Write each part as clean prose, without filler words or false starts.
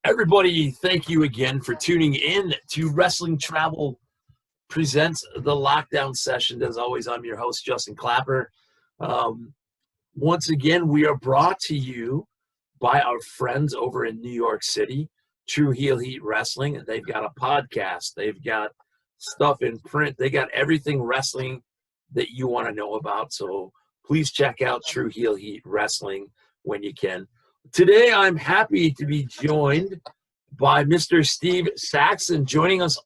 Everybody, thank you again for tuning in to Wrestling Travel Presents the Lockdown Session. As always, I'm your host, Justin Clapper. Once again, we are brought to you by our friends over in New York City, True Heel Heat Wrestling. They've got a podcast. They've got stuff in print. They got everything wrestling that you want to know about. So please check out True Heel Heat Wrestling when you can. Today, I'm happy to be joined by Mr. Steve Saxon joining us.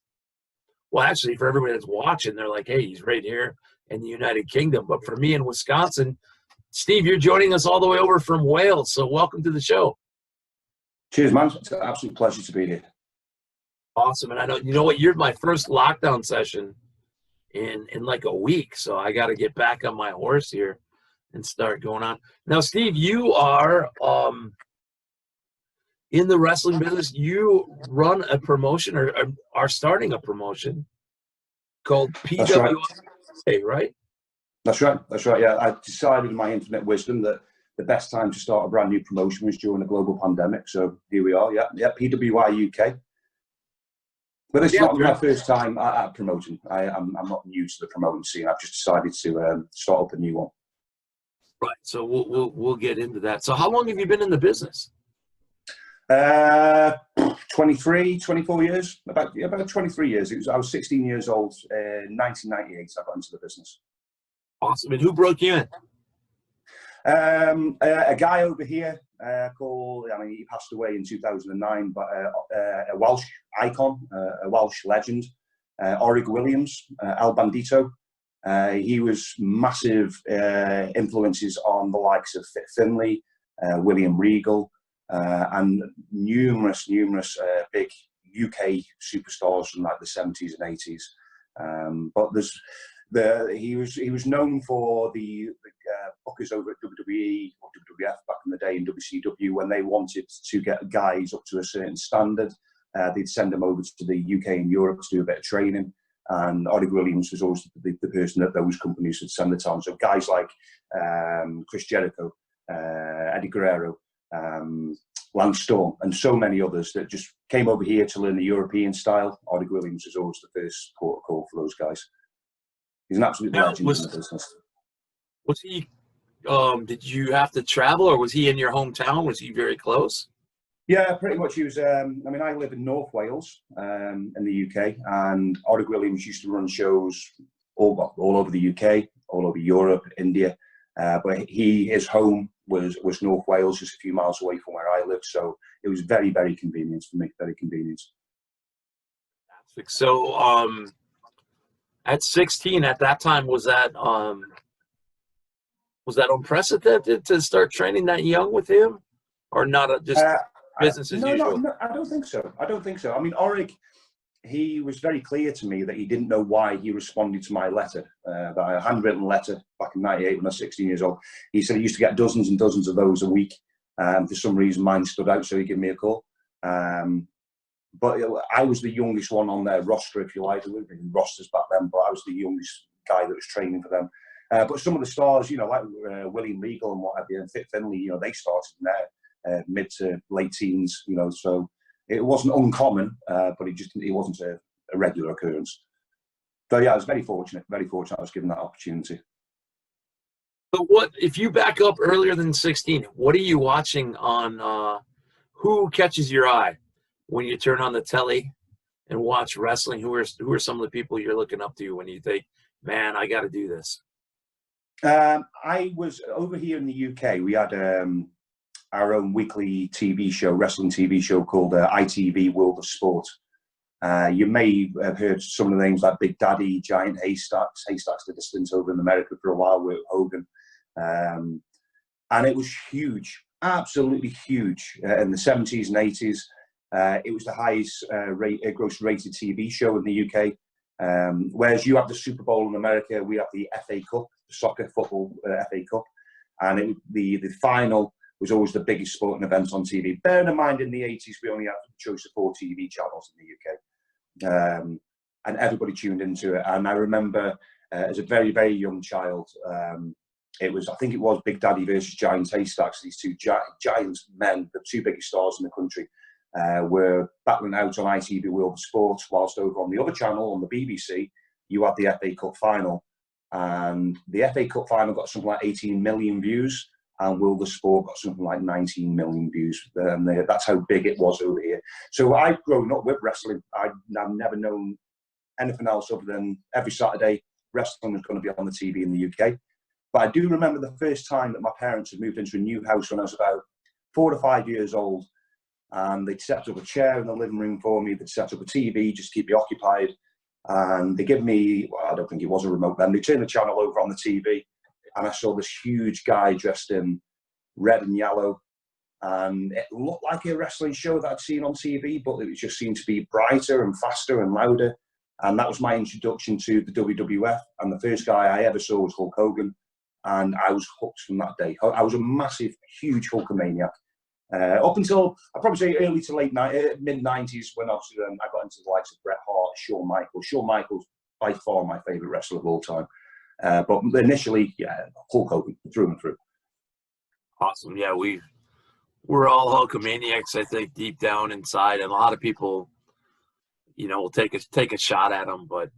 Well, actually, for everybody that's watching, they're like, hey, he's right here in the United Kingdom. But for me in Wisconsin, Steve, you're joining us all the way over from Wales. So welcome to the show. Cheers, man. It's an absolute pleasure to be here. Awesome. And I know, you know what, you're my first lockdown session in like a week. So I got to get back on my horse here and start going on. Now, Steve, you are in the wrestling business. You run a promotion or are starting a promotion called PWI, right? That's right. That's right. Yeah, I decided in my infinite wisdom that the best time to start a brand new promotion was during a global pandemic. So here we are. Yeah, PWI UK. But it's not my first time at promoting. I'm not new to the promoting scene. I've just decided to start up a new one. Right. So we'll get into that. So how long have you been in the business? 23, 24 years. About 23 years. I was 16 years old. 1998. I got into the business. Awesome. And who broke you in? A guy over here called. I mean, he passed away in 2009. But a Welsh icon, a Welsh legend, Orig Williams, Al Bandito. He was massive influences on the likes of Fit Finlay, William Regal, and numerous big UK superstars from like the 70s and 80s. But he was known for the bookers over at WWE or WWF back in the day in WCW. When they wanted to get guys up to a certain standard, they'd send them over to the UK and Europe to do a bit of training. And Orig Williams was always the person that those companies would send the time. So guys like Chris Jericho, Eddie Guerrero, Lance Storm, and so many others that just came over here to learn the European style. Orig Williams was always the first port of call for those guys. He's an absolute legend in the business. Was he? Did you have to travel, or was he in your hometown? Was he very close? Yeah, pretty much. He was. I mean, I live in North Wales, in the UK, and Orig Williams used to run shows all over the UK, all over Europe, India. But his home was North Wales, just a few miles away from where I live. So it was very, very convenient for me. Very convenient. So, at 16, at that time, was that unprecedented to start training that young with him, or not? Just business as usual? No, I don't think so. I mean, Orig, he was very clear to me that he didn't know why he responded to my letter, that handwritten letter back in '98 when I was 16 years old. He said he used to get dozens and dozens of those a week. For some reason, mine stood out, so he gave me a call. But I was the youngest one on their roster, if you like. There would have been rosters back then, but I was the youngest guy that was training for them. But some of the stars, like William Regal and what have you, and Fit Finlay, they started in their mid to late teens, so it wasn't uncommon, but it wasn't a regular occurrence. So yeah, I was very fortunate I was given that opportunity. But what, if you back up earlier than 16, what are you watching on, who catches your eye when you turn on the telly and watch wrestling? Who are some of the people you're looking up to when you think, man, I got to do this? I was over here in the UK. We had our own weekly TV show, wrestling TV show called ITV World of Sport. You may have heard some of the names like Big Daddy, Giant Haystacks. Haystacks did a stint over in America for a while with Hogan. And it was huge, absolutely huge in the 70s and 80s. It was the highest gross rated TV show in the UK. Whereas you have the Super Bowl in America, we have the FA Cup, the soccer football FA Cup. And the final was always the biggest sporting event on TV. Bearing in mind, in the 80s, we only had the choice of 4 TV channels in the UK. And everybody tuned into it. And I remember as a very, very young child, I think it was Big Daddy versus Giant Haystacks, these two giant men, the two biggest stars in the country. were battling out on ITV World of Sports, whilst over on the other channel, on the BBC, you had the FA Cup final. And the FA Cup final got something like 18 million views, and World of Sport got something like 19 million views. That's how big it was over here. So I've grown up with wrestling. I've never known anything else other than every Saturday, wrestling was going to be on the TV in the UK. But I do remember the first time that my parents had moved into a new house when I was about 4 to 5 years old. And they'd set up a chair in the living room for me. They'd set up a TV just to keep me occupied. And they give me, well, I don't think it was a remote then. They turned the channel over on the TV. And I saw this huge guy dressed in red and yellow. And it looked like a wrestling show that I'd seen on TV, but it just seemed to be brighter and faster and louder. And that was my introduction to the WWF. And the first guy I ever saw was Hulk Hogan. And I was hooked from that day. I was a massive, huge Hulkamaniac. Up until, I'd probably say early to late mid-90s, when obviously I got into the likes of Bret Hart, Shawn Michaels. Shawn Michaels, by far my favourite wrestler of all time. But initially, yeah, Hulk Hogan, through and through. Awesome. Yeah, we're all Hulkamaniacs, I think, deep down inside. And a lot of people, will take a shot at him. But,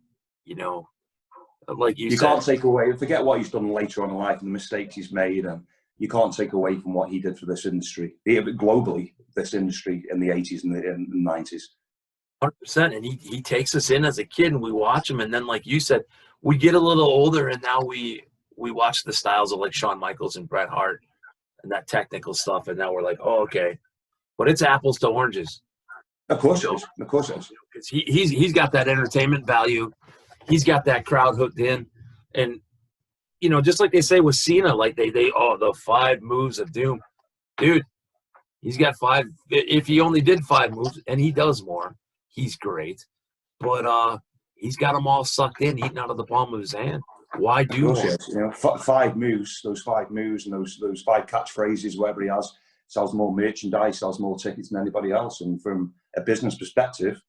like you said, can't take away, forget what he's done later on in life and the mistakes he's made. And you can't take away from what he did for this industry, globally, this industry in the 80s and the 90s. 100%. And he takes us in as a kid and we watch him. And then, like you said, we get a little older and now we watch the styles of like Shawn Michaels and Bret Hart and that technical stuff. And now we're like, oh, okay. But it's apples to oranges. Of course it is. Of course it is. Because he's got that entertainment value. He's got that crowd hooked in. And, just like they say with Cena, like the 5 moves of doom. Dude, he's got 5. If he only did 5 moves, and he does more, he's great. But he's got them all sucked in, eaten out of the palm of his hand. Why do more? 5 moves, those 5 moves and those 5 catchphrases, whatever he has, sells more merchandise, sells more tickets than anybody else. And from a business perspective,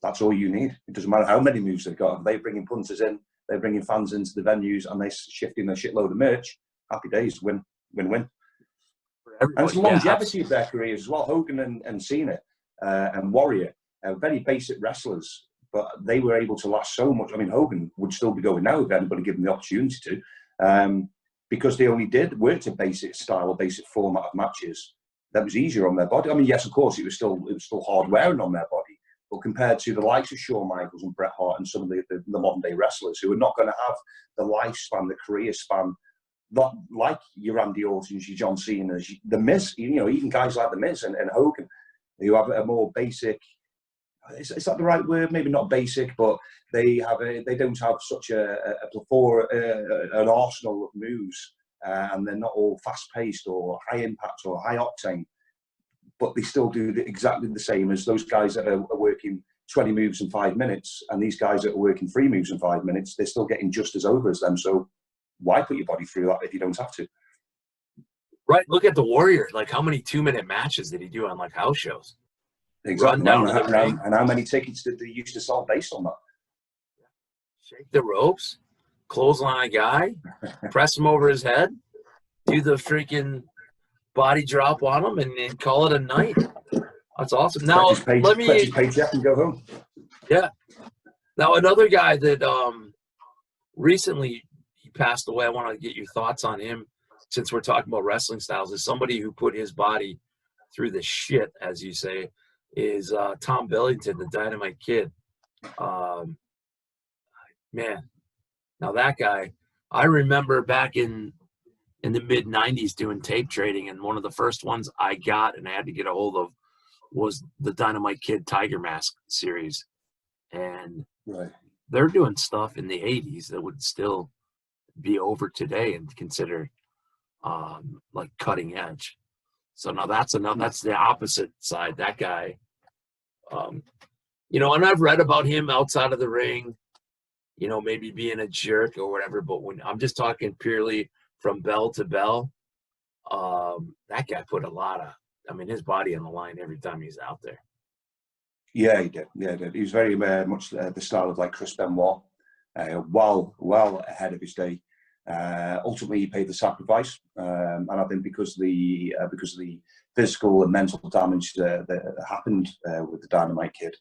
that's all you need. It doesn't matter how many moves they've got. If they're bringing punters in, they're bringing fans into the venues, and they're shifting a shitload of merch, happy days, win-win. And it's longevity of their careers as well. Hogan and Cena and Warrior are very basic wrestlers, but they were able to last so much. I mean, Hogan would still be going now if anybody given the opportunity to, because they only worked a basic style, a basic format of matches that was easier on their body. I mean, yes, of course, it was still hard wearing on their body. But compared to the likes of Shawn Michaels and Bret Hart and some of the modern day wrestlers who are not going to have the lifespan, the career span, not like your Randy Ortons, your John Cena's, the Miz, even guys like the Miz and Hogan, who have a more basic. Is that the right word? Maybe not basic, but they don't have such an arsenal of moves, and they're not all fast paced or high impact or high octane. But they still do exactly the same as those guys that are working 20 moves in 5 minutes, and these guys that are working 3 moves in 5 minutes, they're still getting just as over as them. So why put your body through that if you don't have to? Right. Look at the Warrior. Like, how many 2-minute matches did he do on like house shows? Exactly. And how many tickets did they used to sell based on that? Shake the ropes, clothesline a guy, press him over his head, do the freaking body drop on him, and call it a night. That's awesome. Now let me paycheck and go home. Yeah. Now another guy that recently he passed away. I want to get your thoughts on him since we're talking about wrestling styles. Is somebody who put his body through the shit, as you say, is Tom Billington, the Dynamite Kid. Man, now that guy, I remember back in the mid-90s doing tape trading, and one of the first ones I got and I had to get a hold of was the Dynamite Kid Tiger Mask series. And they're doing stuff in the 80s that would still be over today and considered like cutting edge. So now that's the opposite side. That guy, and I've read about him outside of the ring, maybe being a jerk or whatever, but when I'm just talking purely from bell to bell, that guy put his body on the line every time he's out there. Yeah, he did. Yeah, he did. He was very much the style of like Chris Benoit, well ahead of his day. Ultimately, he paid the sacrifice, and I think because of the physical and mental damage that happened with the Dynamite Kid,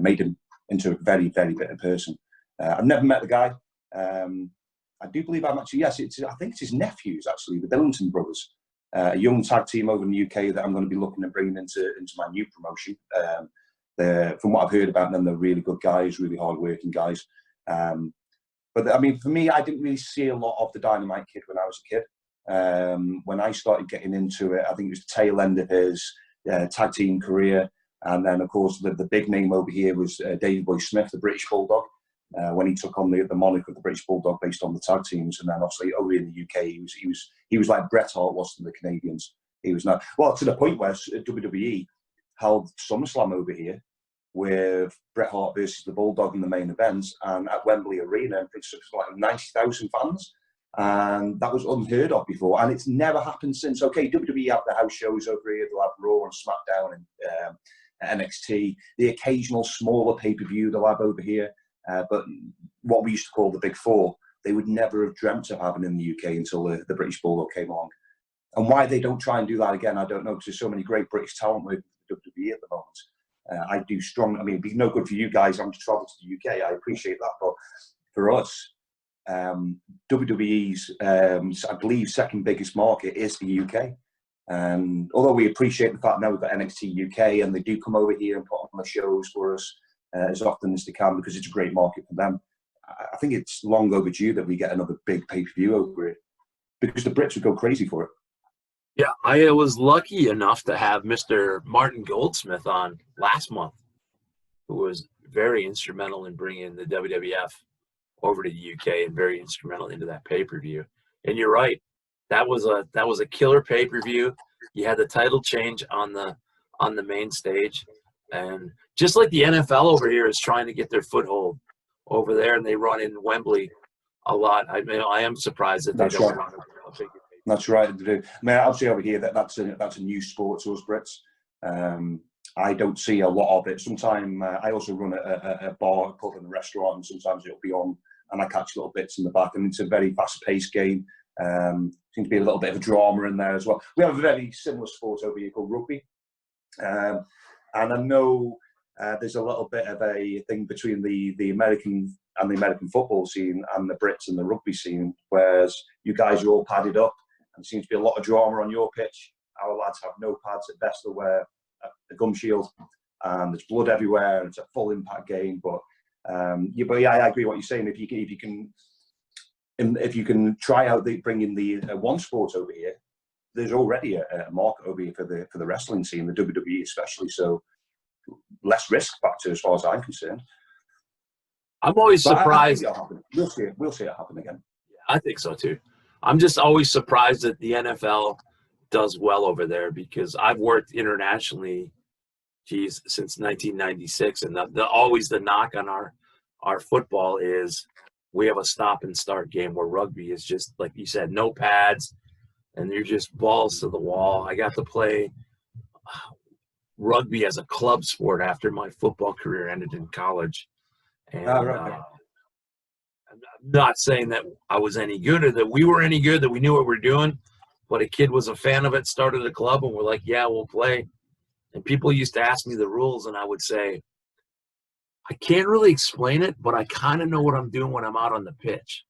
made him into a very, very bitter person. I've never met the guy. I do believe I'm actually, yes, I think it's his nephews, actually, the Billington brothers, a young tag team over in the UK that I'm going to be looking at bringing into my new promotion. From what I've heard about them, they're really good guys, really hard-working guys. But I mean, for me, I didn't really see a lot of the Dynamite Kid when I was a kid. When I started getting into it, I think it was the tail end of his tag team career. And then, of course, the big name over here was Davey Boy Smith, the British Bulldog, when he took on the moniker of the British Bulldog based on the tag teams. And then, obviously, over in the UK, he was like Bret Hart was to the Canadians. He was not, well, to the point where WWE held SummerSlam over here with Bret Hart versus the Bulldog in the main events, and at Wembley Arena, it's like 90,000 fans, and that was unheard of before, and it's never happened since. Okay, WWE have the house shows over here, they'll have Raw and SmackDown and NXT, the occasional smaller pay-per-view they'll have over here, but what we used to call the Big Four, they would never have dreamt of having in the UK until the British Bulldog came along. And why they don't try and do that again, I don't know, because there's so many great British talent with WWE at the moment. I do strong. I mean, it'd be no good for you guys. I'm to travel to the UK. I appreciate that, but for us, WWE's, I believe, second biggest market is the UK. And although we appreciate the fact now we've got NXT UK and they do come over here and put on the shows for us as often as they can because it's a great market for them, I think it's long overdue that we get another big pay-per-view over here because the Brits would go crazy for it. Yeah, I was lucky enough to have Mr. Martin Goldsmith on last month, who was very instrumental in bringing the WWF over to the UK and very instrumental into that pay-per-view. And you're right, that was a killer pay-per-view. You had the title change on the main stage, and just like the NFL over here is trying to get their foothold over there, and they run in Wembley a lot. I mean, I am surprised that they don't run a big. That's right. I mean, obviously over here, that's a new sport to us Brits. I don't see a lot of it. Sometimes I also run a bar, a pub and a restaurant, and sometimes it'll be on, and I catch little bits in the back. And it's a very fast-paced game. Seems to be a little bit of a drama in there as well. We have a very similar sport over here called rugby. And I know there's a little bit of a thing between the American and the American football scene and the Brits and the rugby scene, whereas you guys are all padded up. There seems to be a lot of drama on your pitch. Our lads have no pads. At best, they'll wear a gum shield, and there's blood everywhere. And it's a full impact game. But yeah, I agree with what you're saying. If you can try out bringing the one sport over here, there's already a market over here for the wrestling scene, the WWE especially. So less risk factor as far as I'm concerned. I'm always surprised. We'll see it happen again. I think so too. I'm just always surprised that the NFL does well over there because I've worked internationally, since 1996, and always the knock on our football is we have a stop and start game where rugby is just like you said, no pads, and you're just balls to the wall. I got to play rugby as a club sport after my football career ended in college, and I'm not saying that I was any good or that we were any good, that we knew what we were doing, but a kid was a fan of it, started a club, and we're like, yeah, we'll play. And people used to ask me the rules, and I would say, I can't really explain it, but I kind of know what I'm doing when I'm out on the pitch.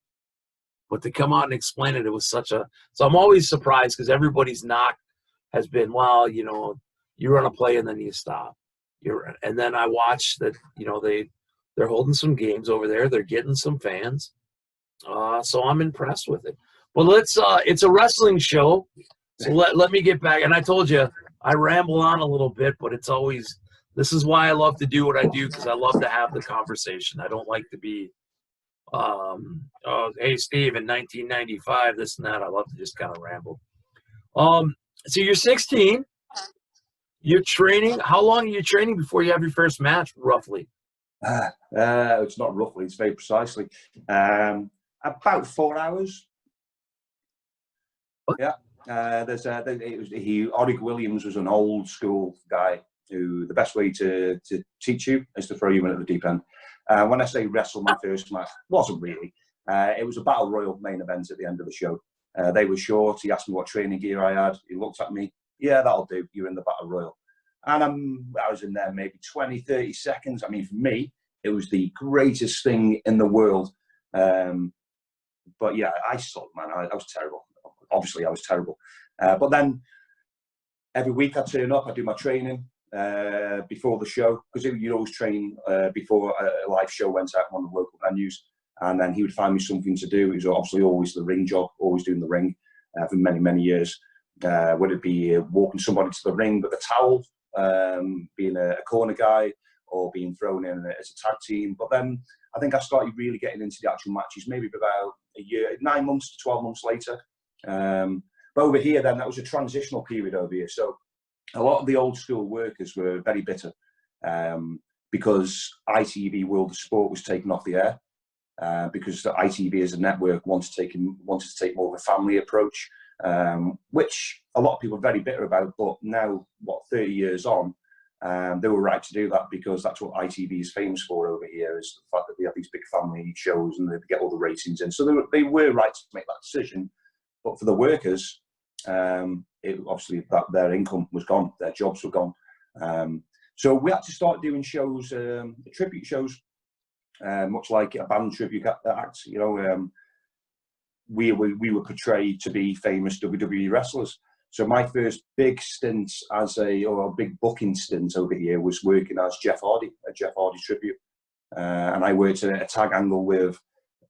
But to come out and explain it, it was so I'm always surprised because everybody's knock has been, well, you run a play and then you stop. And then I watch that, they're holding some games over there. They're getting some fans. So I'm impressed with it. Well, it's a wrestling show. So let me get back. And I told you, I ramble on a little bit, but this is why I love to do what I do, because I love to have the conversation. I don't like to be, hey, Steve, in 1995, this and that. I love to just kind of ramble. So you're 16. You're training. How long are you training before you have your first match, roughly? It's not roughly. It's very precisely. About 4 hours. What? Yeah. Orig Williams was an old school guy who the best way to teach you is to throw you in at the deep end. When I say wrestle my first match, wasn't really. It was a battle royal main event at the end of the show. They were short. He asked me what training gear I had. He looked at me. Yeah, that'll do. You're in the battle royal. And I was in there maybe 20, 30 seconds. I mean, for me, it was the greatest thing in the world. But yeah, I sucked, man. I was terrible. Obviously, I was terrible. But then every week I turn up, I do my training before the show, because you'd always train before a live show went out on the local venues. And then he would find me something to do. It was obviously always the ring job, always doing the ring for many, many years. Whether it be walking somebody to the ring with a towel, being a corner guy, or being thrown in as a tag team. But then I think I started really getting into the actual matches maybe about a year, 9 months to 12 months later. But over here then, that was a transitional period over here. So a lot of the old school workers were very bitter because ITV World of Sport was taken off the air. Because the ITV as a network wanted to take more of a family approach, which a lot of people are very bitter about. But now, 30 years on, they were right to do that, because that's what ITV is famous for over here, is the fact that they have these big family shows and they get all the ratings in. So they were right to make that decision. But for the workers, obviously that their income was gone, their jobs were gone. So we had to start doing shows, tribute shows. Much like a band tribute act, you know, we were portrayed to be famous WWE wrestlers. So my first big stint or a big booking stint over here was working as Jeff Hardy, a Jeff Hardy tribute. And I worked at a tag angle with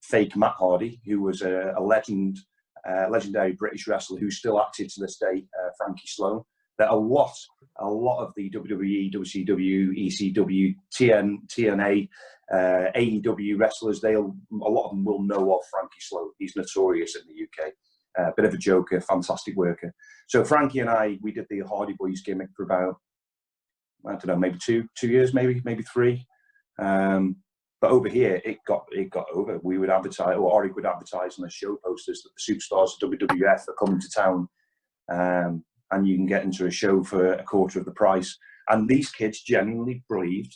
fake Matt Hardy, who was a legendary British wrestler who's still active to this day, Frankie Sloan. That a lot of the WWE, WCW, ECW, TNA, AEW wrestlers, a lot of them will know of Frankie Sloan. He's notorious in the UK. Bit of a joker, fantastic worker. So Frankie and we did the Hardy Boys gimmick for about, I don't know, maybe two years, maybe 3. But over here, it got over. We would advertise, or Oric would advertise on the show posters that the superstars of WWF are coming to town. And you can get into a show for a quarter of the price. And these kids genuinely believed,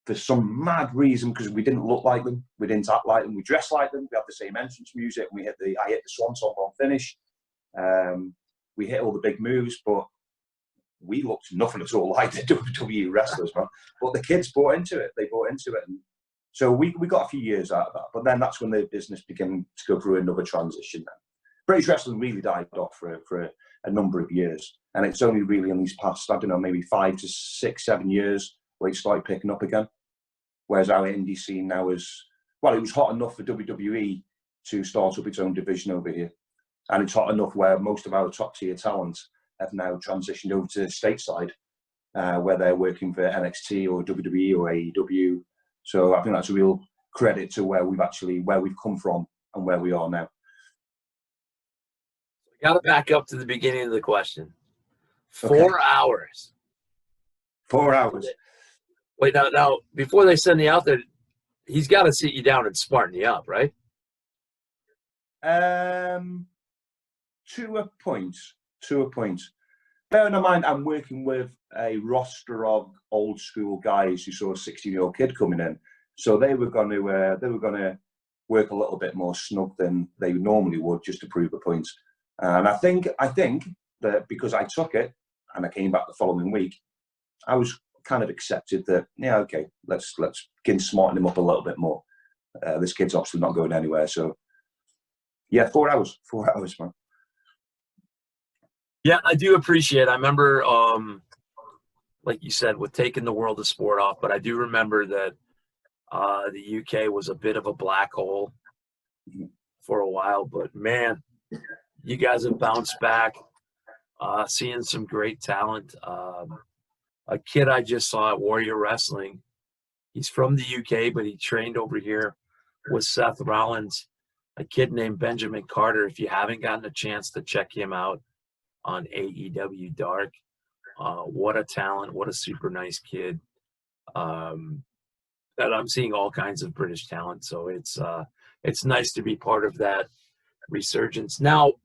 for some mad reason, because we didn't look like them, we didn't act like them, we dressed like them, we had the same entrance music, and I hit the swanton bomb finish. We hit all the big moves, but we looked nothing at all like the WWE wrestlers, man. But the kids bought into it. They bought into it. And so we got a few years out of that. But then that's when the business began to go through another transition. Then British wrestling really died off for a number of years. And it's only really in these past, I don't know, maybe 5 to 6, 7 years where it started picking up again. Whereas our indie scene now it was hot enough for WWE to start up its own division over here. And it's hot enough where most of our top tier talent have now transitioned over to stateside, where they're working for NXT or WWE or AEW. So I think that's a real credit to where we've come from and where we are now. Got to back up to the beginning of the question. 4 hours. 4 hours. Wait, now, before they send you out there, he's got to sit you down and smarten you up, right? To a point. Bearing in mind, I'm working with a roster of old school guys who saw a 16-year-old kid coming in, so they were going to work a little bit more snug than they normally would, just to prove a point. And I think that because I took it and I came back the following week, I was kind of accepted that, yeah, okay, let's begin smarten him up a little bit more. This kid's obviously not going anywhere, so yeah, 4 hours, man. Yeah, I do appreciate it. I remember, like you said, with taking the world of sport off, but I do remember that the UK was a bit of a black hole for a while. But man, you guys have bounced back, seeing some great talent. A kid I just saw at Warrior Wrestling, he's from the UK, but he trained over here with Seth Rollins, a kid named Benjamin Carter. If you haven't gotten a chance to check him out on AEW Dark, what a talent, what a super nice kid. And I'm seeing all kinds of British talent, so it's nice to be part of that resurgence. Now,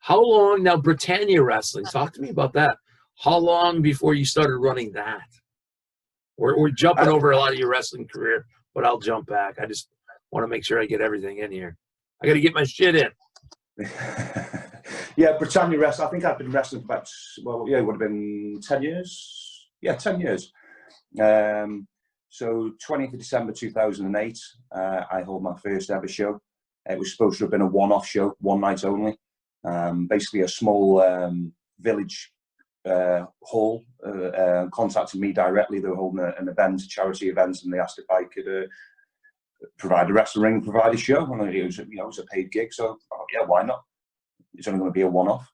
Britannia Wrestling, talk to me about that. How long before you started running that? We're jumping over a lot of your wrestling career, but I'll jump back. I just want to make sure I get everything in here. I got to get my shit in. Yeah, Britannia Wrestling. I think I've been wrestling for about, well, yeah, it would have been 10 years. Yeah, 10 years. So 20th of December 2008, I held my first ever show. It was supposed to have been a one-off show, one night only. Basically a small village hall contacted me directly. They were holding an event, a charity event, and they asked if I could provide a wrestling ring, provide a show. And it was, you know, it was a paid gig, so yeah, why not? It's only going to be a one-off.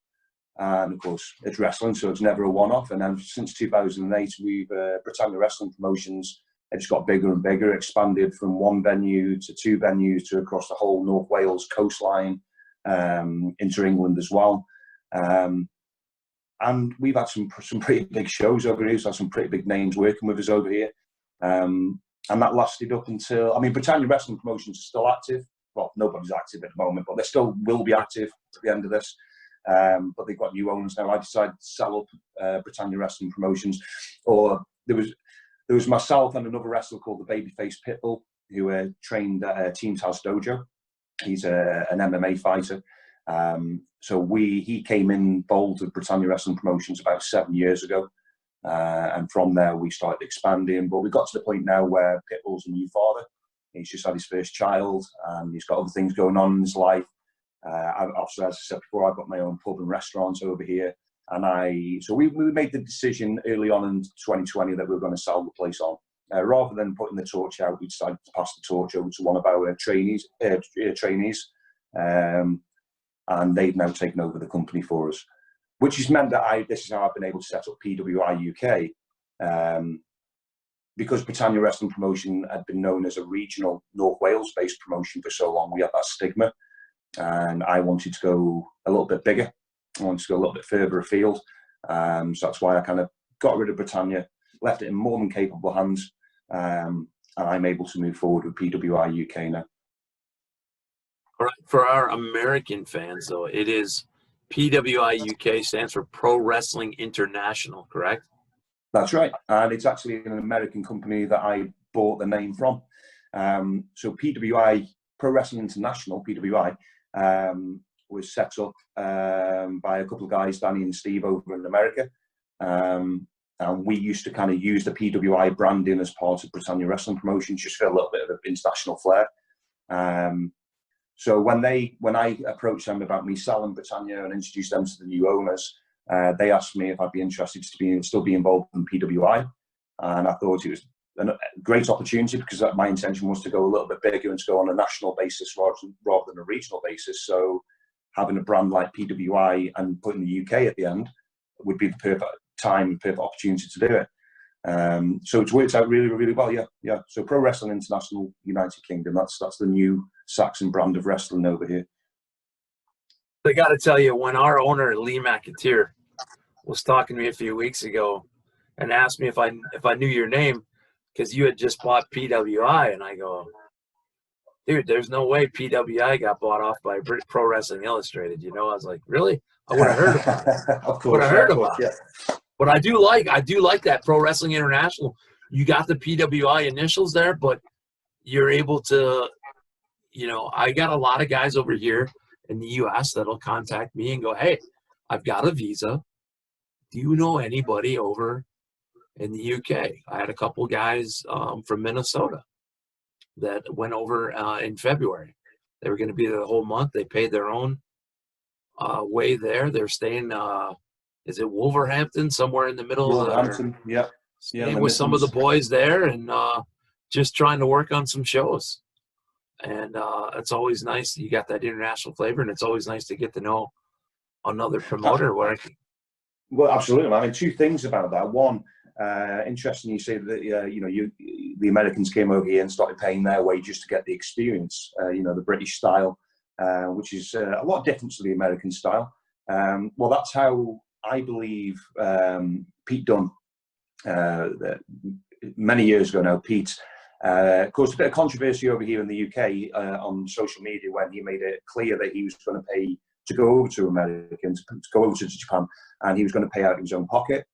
And of course, it's wrestling, so it's never a one-off. And then since 2008, we've Britannia Wrestling Promotions. It just got bigger and bigger, expanded from one venue to two venues to across the whole North Wales coastline, into England as well. And we've had some pretty big shows over here. So had some pretty big names working with us over here. And that lasted up until, I mean, Britannia Wrestling Promotions are still active. Well, nobody's active at the moment, but they still will be active at the end of this. But they've got new owners now. I decided to sell up Britannia Wrestling Promotions. Or there was myself and another wrestler called the Babyface Pitbull, who trained at Team Taz Dojo. He's an MMA fighter. So he came in bold with Britannia Wrestling Promotions about 7 years ago. And from there, we started expanding. But we got to the point now where Pitbull's a new father. He's just had his first child, and he's got other things going on in his life. Also, as I said before, I've got my own pub and restaurant over here. And so we made the decision early on in 2020 that we were going to sell the place on. Rather than putting the torch out, we decided to pass the torch over to one of our trainees. And they've now taken over the company for us, which has meant that this is how I've been able to set up PWI UK. Because Britannia Wrestling Promotion had been known as a regional North Wales-based promotion for so long, we had that stigma. And I wanted to go a little bit bigger. I wanted to go a little bit further afield. So that's why I kind of got rid of Britannia, left it in more than capable hands. And I'm able to move forward with PWI UK now. All right. For our American fans, though, it is PWI UK stands for Pro Wrestling International, correct? That's right. And it's actually an American company that I bought the name from. So PWI, Pro Wrestling International, PWI, was set up by a couple of guys, Danny and Steve, over in America. And we used to kind of use the PWI branding as part of Britannia Wrestling Promotions, just for a little bit of an international flair. So when I approached them about me selling Britannia and introduced them to the new owners, they asked me if I'd be interested to still be involved in PWI. And I thought it was a great opportunity, because my intention was to go a little bit bigger and to go on a national basis rather than a regional basis. So having a brand like PWI and putting the UK at the end would be the perfect time, perfect opportunity to do it. So it's worked out really, really well. Yeah. So Pro Wrestling International United Kingdom, that's the new Saxon brand of wrestling over here. I got to tell you, when our owner, Lee McAteer, was talking to me a few weeks ago and asked me if I knew your name, because you had just bought PWI, and I go, dude, there's no way PWI got bought off by Pro Wrestling Illustrated. You know, I was like, really? I would have heard about it. Of course, yeah. But I do like that Pro Wrestling International. You got the PWI initials there, but you're able to, you know, I got a lot of guys over here in the US that'll contact me and go, hey, I've got a visa. Do you know anybody over in the UK? I had a couple guys from Minnesota that went over in February. They were going to be there the whole month. They paid their own way there. They're staying, is it Wolverhampton, somewhere in the middle? Wolverhampton, yeah. Staying with some of the boys there and just trying to work on some shows. And it's always nice. You got that international flavor, and it's always nice to get to know another promoter. Well, absolutely. I mean, two things about that. One, interesting you say that, you know, the Americans came over here and started paying their wages to get the experience, you know, the British style, which is a lot different to the American style. Well, that's how I believe Pete Dunne, many years ago now, Pete, caused a bit of controversy over here in the UK on social media when he made it clear that he was going to pay to go over to America, to go over to Japan, and he was going to pay out of his own pocket.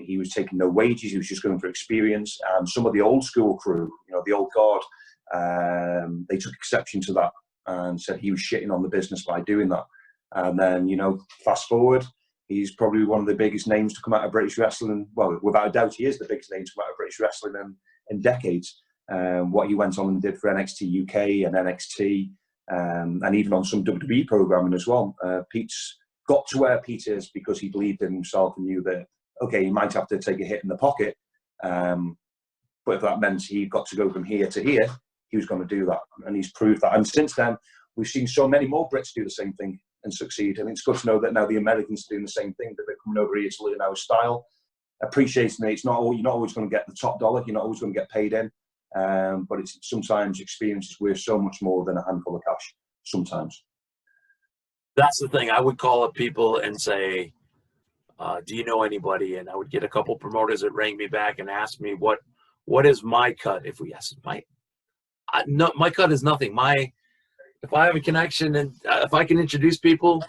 He was taking no wages. He was just going for experience. And some of the old school crew, you know, the old guard, They took exception to that and said he was shitting on the business by doing that. And then, you know, fast forward, he's probably one of the biggest names to come out of British wrestling. Well, without a doubt, he is the biggest name to come out of British wrestling in decades. What he went on and did for NXT UK and NXT, and even on some WWE programming as well. Pete's got to where Pete is because he believed in himself and knew that, okay, he might have to take a hit in the pocket, but if that meant he got to go from here to here, he was going to do that, and he's proved that. And since then, we've seen so many more Brits do the same thing and succeed. And it's good to know that now the Americans are doing the same thing, that they're coming over here to learn our style, appreciating that you're not always going to get the top dollar, you're not always going to get paid in, but it's sometimes experience is worth so much more than a handful of cash, sometimes. That's the thing. I would call up people and say, do you know anybody? And I would get a couple promoters that rang me back and ask me, what is my cut? If we ask my cut is nothing. If I have a connection and if I can introduce people,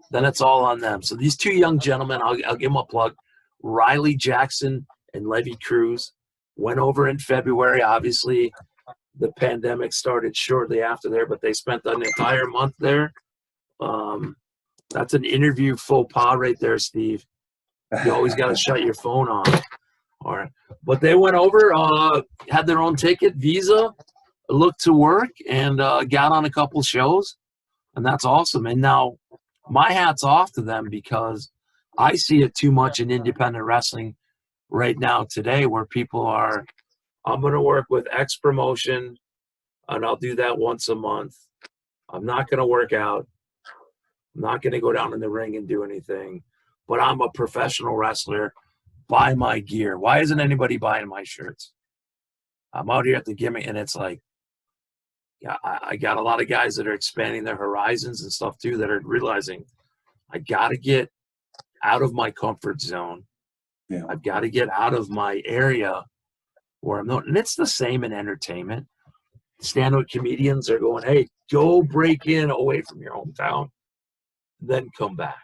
then it's all on them. So these two young gentlemen, I'll give them a plug. Riley Jackson and Levy Cruz went over in February. Obviously, the pandemic started shortly after there, but they spent an entire month there. That's an interview faux pas right there, Steve. You always got to shut your phone off. All right. But they went over, had their own ticket, visa, looked to work, and got on a couple shows, and that's awesome. And now my hat's off to them because I see it too much in independent wrestling right now today where people are, I'm going to work with X promotion, and I'll do that once a month. I'm not going to work out. I'm not going to go down in the ring and do anything, but I'm a professional wrestler. Buy my gear. Why isn't anybody buying my shirts? I'm out here at the gimmick, and it's like, yeah, I got a lot of guys that are expanding their horizons and stuff too that are realizing I got to get out of my comfort zone. Yeah. I've got to get out of my area where I'm not. And it's the same in entertainment. Stand-up comedians are going, hey, go break in away from your hometown, then come back.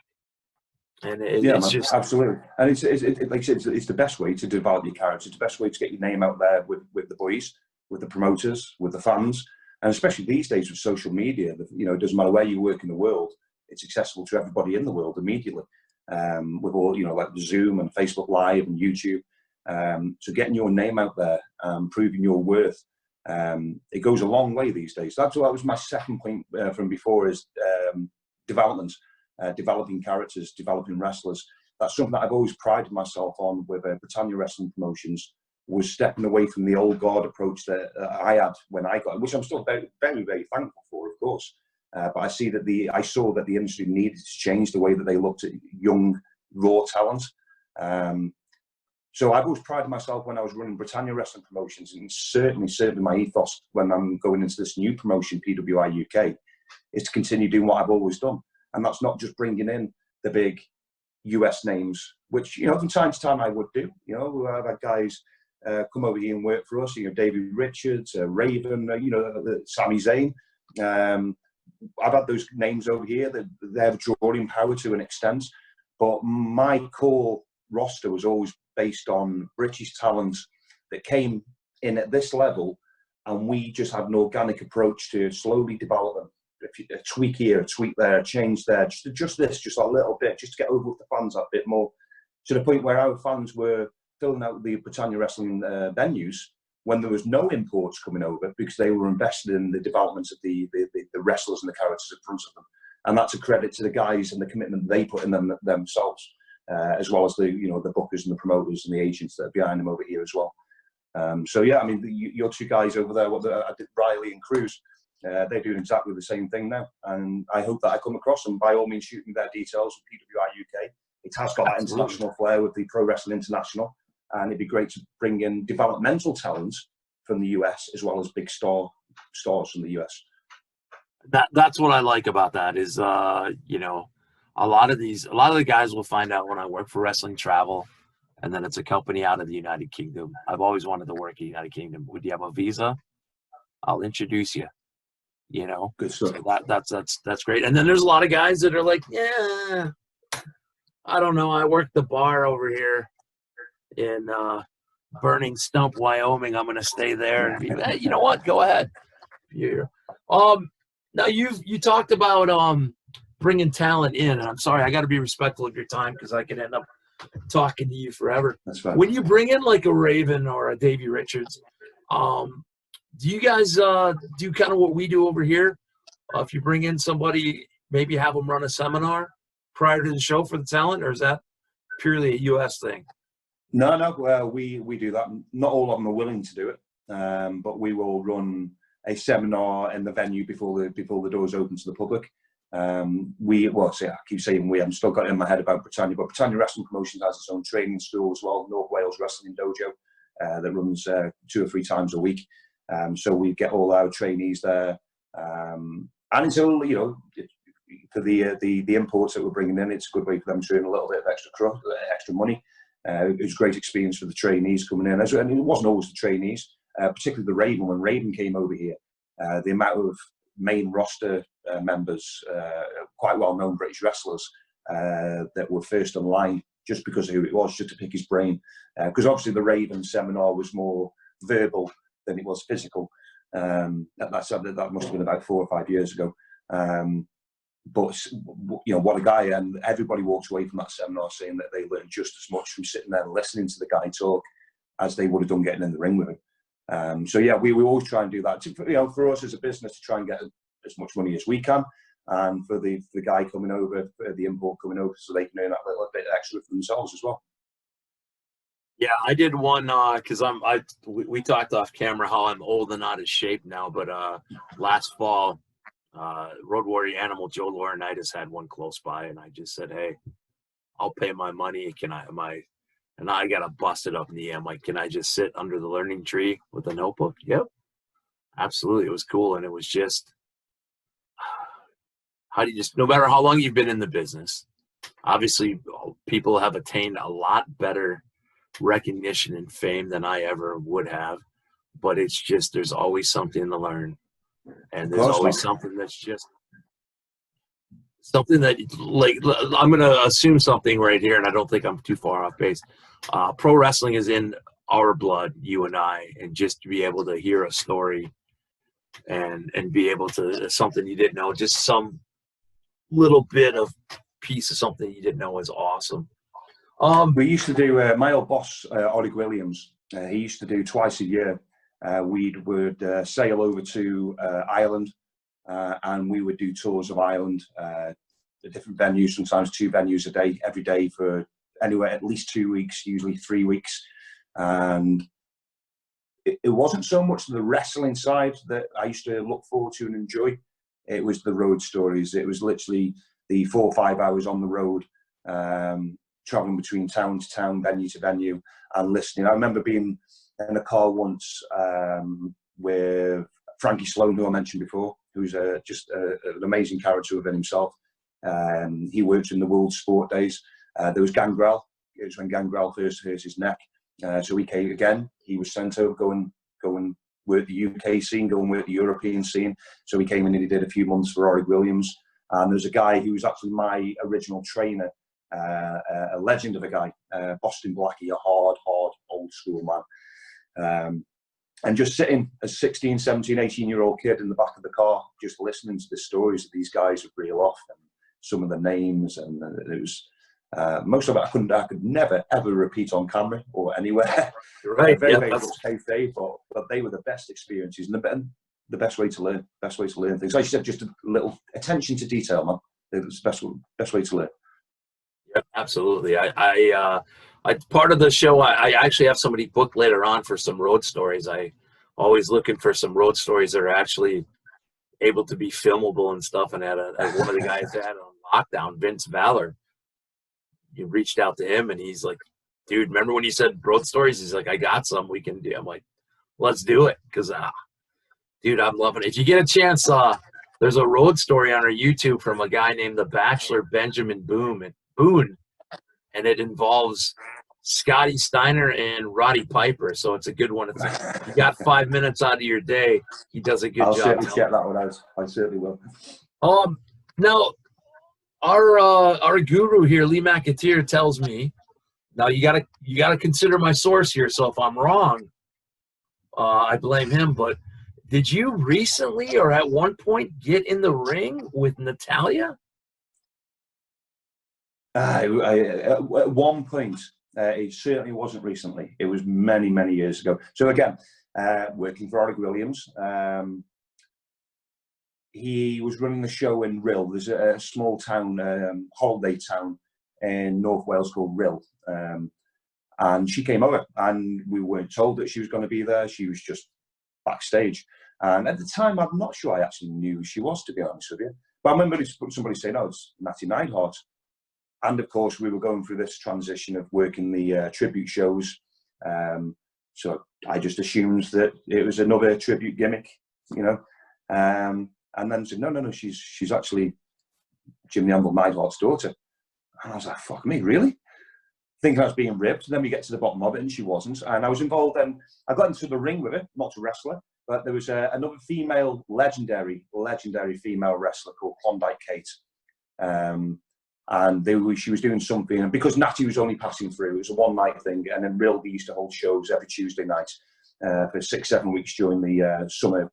And it's just absolutely. And it's like I said, it's the best way to develop your character. It's the best way to get your name out there with the boys, with the promoters, with the fans. And especially these days with social media, you know, it doesn't matter where you work in the world, it's accessible to everybody in the world immediately. With all, you know, like Zoom and Facebook Live and YouTube. So getting your name out there, proving your worth, it goes a long way these days. That was my second point from before is development, developing characters, developing wrestlers. That's something that I've always prided myself on with Britannia Wrestling Promotions, was stepping away from the old guard approach that I had when I got, which I'm still very, very, very thankful for, of course. But I saw that the industry needed to change the way that they looked at young, raw talent. So I've always prided myself when I was running Britannia Wrestling Promotions, and certainly my ethos when I'm going into this new promotion, PWI UK, is to continue doing what I've always done. And that's not just bringing in the big US names, which, you know, from time to time I would do. You know, I've had guys come over here and work for us, you know, David Richards, Raven, you know, Sami Zayn. I've had those names over here that they have drawing power to an extent, but my core roster was always based on British talent that came in at this level, and we just had an organic approach to slowly develop them. A tweak here, a tweak there, a change there, just this, just a little bit, just to get over with the fans a bit more, to the point where our fans were filling out the Britannia Wrestling venues when there was no imports coming over, because they were invested in the development of the wrestlers and the characters in front of them. And that's a credit to the guys and the commitment they put in them themselves, as well as the bookers and the promoters and the agents that are behind them over here as well. So yeah, I mean, your two guys over there, Riley and Cruz, they're doing exactly the same thing now. And I hope that I come across them. By all means, shoot me their details with PWI UK. It has got that international flair with the Pro Wrestling International. And it'd be great to bring in developmental talent from the US as well as big stars from the US. That's what I like about that is, you know, a lot of the guys will find out when I work for Wrestling Travel, and then it's a company out of the United Kingdom. I've always wanted to work in the United Kingdom. Would you have a visa? I'll introduce you. You know, good stuff. So that's great. And then there's a lot of guys that are like, yeah, I don't know. I work the bar over here in burning stump, Wyoming. I'm going to stay there. And be, hey, you know what? Go ahead. Yeah. Now you talked about bringing talent in, and I'm sorry, I got to be respectful of your time because I could end up talking to you forever. That's right. When you bring in like a Raven or a Davey Richards, do you guys do kind of what we do over here? If you bring in somebody, maybe have them run a seminar prior to the show for the talent, or is that purely a U.S. thing? No, we do that. Not all of them are willing to do it, but we will run a seminar in the venue before the doors open to the public. I keep saying we. I'm still got it in my head about Britannia, but Britannia Wrestling Promotions has its own training school as well, North Wales Wrestling Dojo, that runs 2 or 3 times a week. So we get all our trainees there, and it's all, for the imports that we're bringing in, it's a good way for them to earn a little bit of extra money. It was a great experience for the trainees coming in, and it wasn't always the trainees, particularly the Raven. When Raven came over here, the amount of main roster members, quite well-known British wrestlers that were first in line just because of who it was, just to pick his brain. Because obviously the Raven seminar was more verbal than it was physical. That must have been about 4 or 5 years ago. But what a guy! And everybody walks away from that seminar saying that they learned just as much from sitting there and listening to the guy talk as they would have done getting in the ring with him. So yeah, we always try and do that. For us as a business, to try and get as much money as we can, and for the guy coming over, the import coming over, so they can earn that little bit extra for themselves as well. Yeah, I did one because we talked off camera how I'm old and not in shape now, but last fall, Road Warrior Animal Joe Laurinaitis had one close by, and I just said, hey, I'll pay my money. And I got a busted up knee. I'm like, can I just sit under the learning tree with a notebook? Yep, absolutely. It was cool. And it was just, no matter how long you've been in the business, obviously people have attained a lot better recognition and fame than I ever would have. But it's just, there's always something to learn. And there's always something that's just something that, like, I'm going to assume something right here, and I don't think I'm too far off base. Pro wrestling is in our blood, you and I, and just to be able to hear a story and be able to, something you didn't know, just some little bit of piece of something you didn't know is awesome. We used to do, my old boss, Orig Williams, he used to do twice a year. We would sail over to Ireland, and we would do tours of Ireland, the different venues, sometimes 2 venues a day, every day for anywhere at least 2 weeks, usually 3 weeks. And it wasn't so much the wrestling side that I used to look forward to and enjoy. It was the road stories. It was literally the 4 or 5 hours on the road, traveling between town to town, venue to venue, and listening. I remember being in a car once with Frankie Sloan, who I mentioned before, who's just an amazing character within himself. He worked in the World Sport Days. There was Gangrel. It was when Gangrel first hurt his neck. So he came again. He was sent over, go and work the UK scene, go and work the European scene. So he came in and he did a few months for Orig Williams. And there's a guy who was actually my original trainer, a legend of a guy, Boston Blackie, a hard, old school man. And just sitting as 16, 17, 18-year-old kid in the back of the car, just listening to the stories that these guys would reel off, and some of the names, and it was most of it I could never ever repeat on camera or anywhere. Right. Very much kayfabe, but they were the best experiences and the best way to learn. Best way to learn things. Like you said, just a little attention to detail, man. It was the best way to learn. Yeah, absolutely. I part of the show, I actually have somebody booked later on for some road stories. I always looking for some road stories that are actually able to be filmable and stuff. And one of the guys that had on lockdown, Vince Valor, you reached out to him and he's like, dude, remember when you said road stories? He's like, I got some we can do. I'm like, let's do it. Cause dude, I'm loving it. If you get a chance, there's a road story on our YouTube from a guy named The Bachelor Benjamin Boone, and it involves Scotty Steiner and Roddy Piper. So it's a good one. It's like, you got 5 minutes out of your day. He does a good job. I'll certainly check that one out. I certainly will. Now, our guru here, Lee McAteer, tells me Now you gotta consider my source here. So if I'm wrong, I blame him. But did you recently or at one point get in the ring with Natalia? At one point, it certainly wasn't recently. It was many, many years ago. So again, working for Orig Williams, he was running the show in Rhyl. There's a small town, holiday town in North Wales called Rhyl. And she came over, and we weren't told that she was going to be there. She was just backstage. And at the time, I'm not sure I actually knew who she was, to be honest with you. But I remember somebody saying, "Oh, it's Natty Neidhart." And of course, we were going through this transition of working the tribute shows. So I just assumed that it was another tribute gimmick, you know. And then said, no, she's actually Jim the Anvil Neidhart's daughter. And I was like, fuck me, really? Thinking I was being ribbed. Then we get to the bottom of it, and she wasn't. And I was involved, and I got into the ring with her, not to wrestle her, but there was another female, legendary female wrestler called Klondike Kate. And she was doing something, and because Natty was only passing through, it was a one-night thing, and then Rhyl used to hold shows every Tuesday night for 6-7 weeks during the summer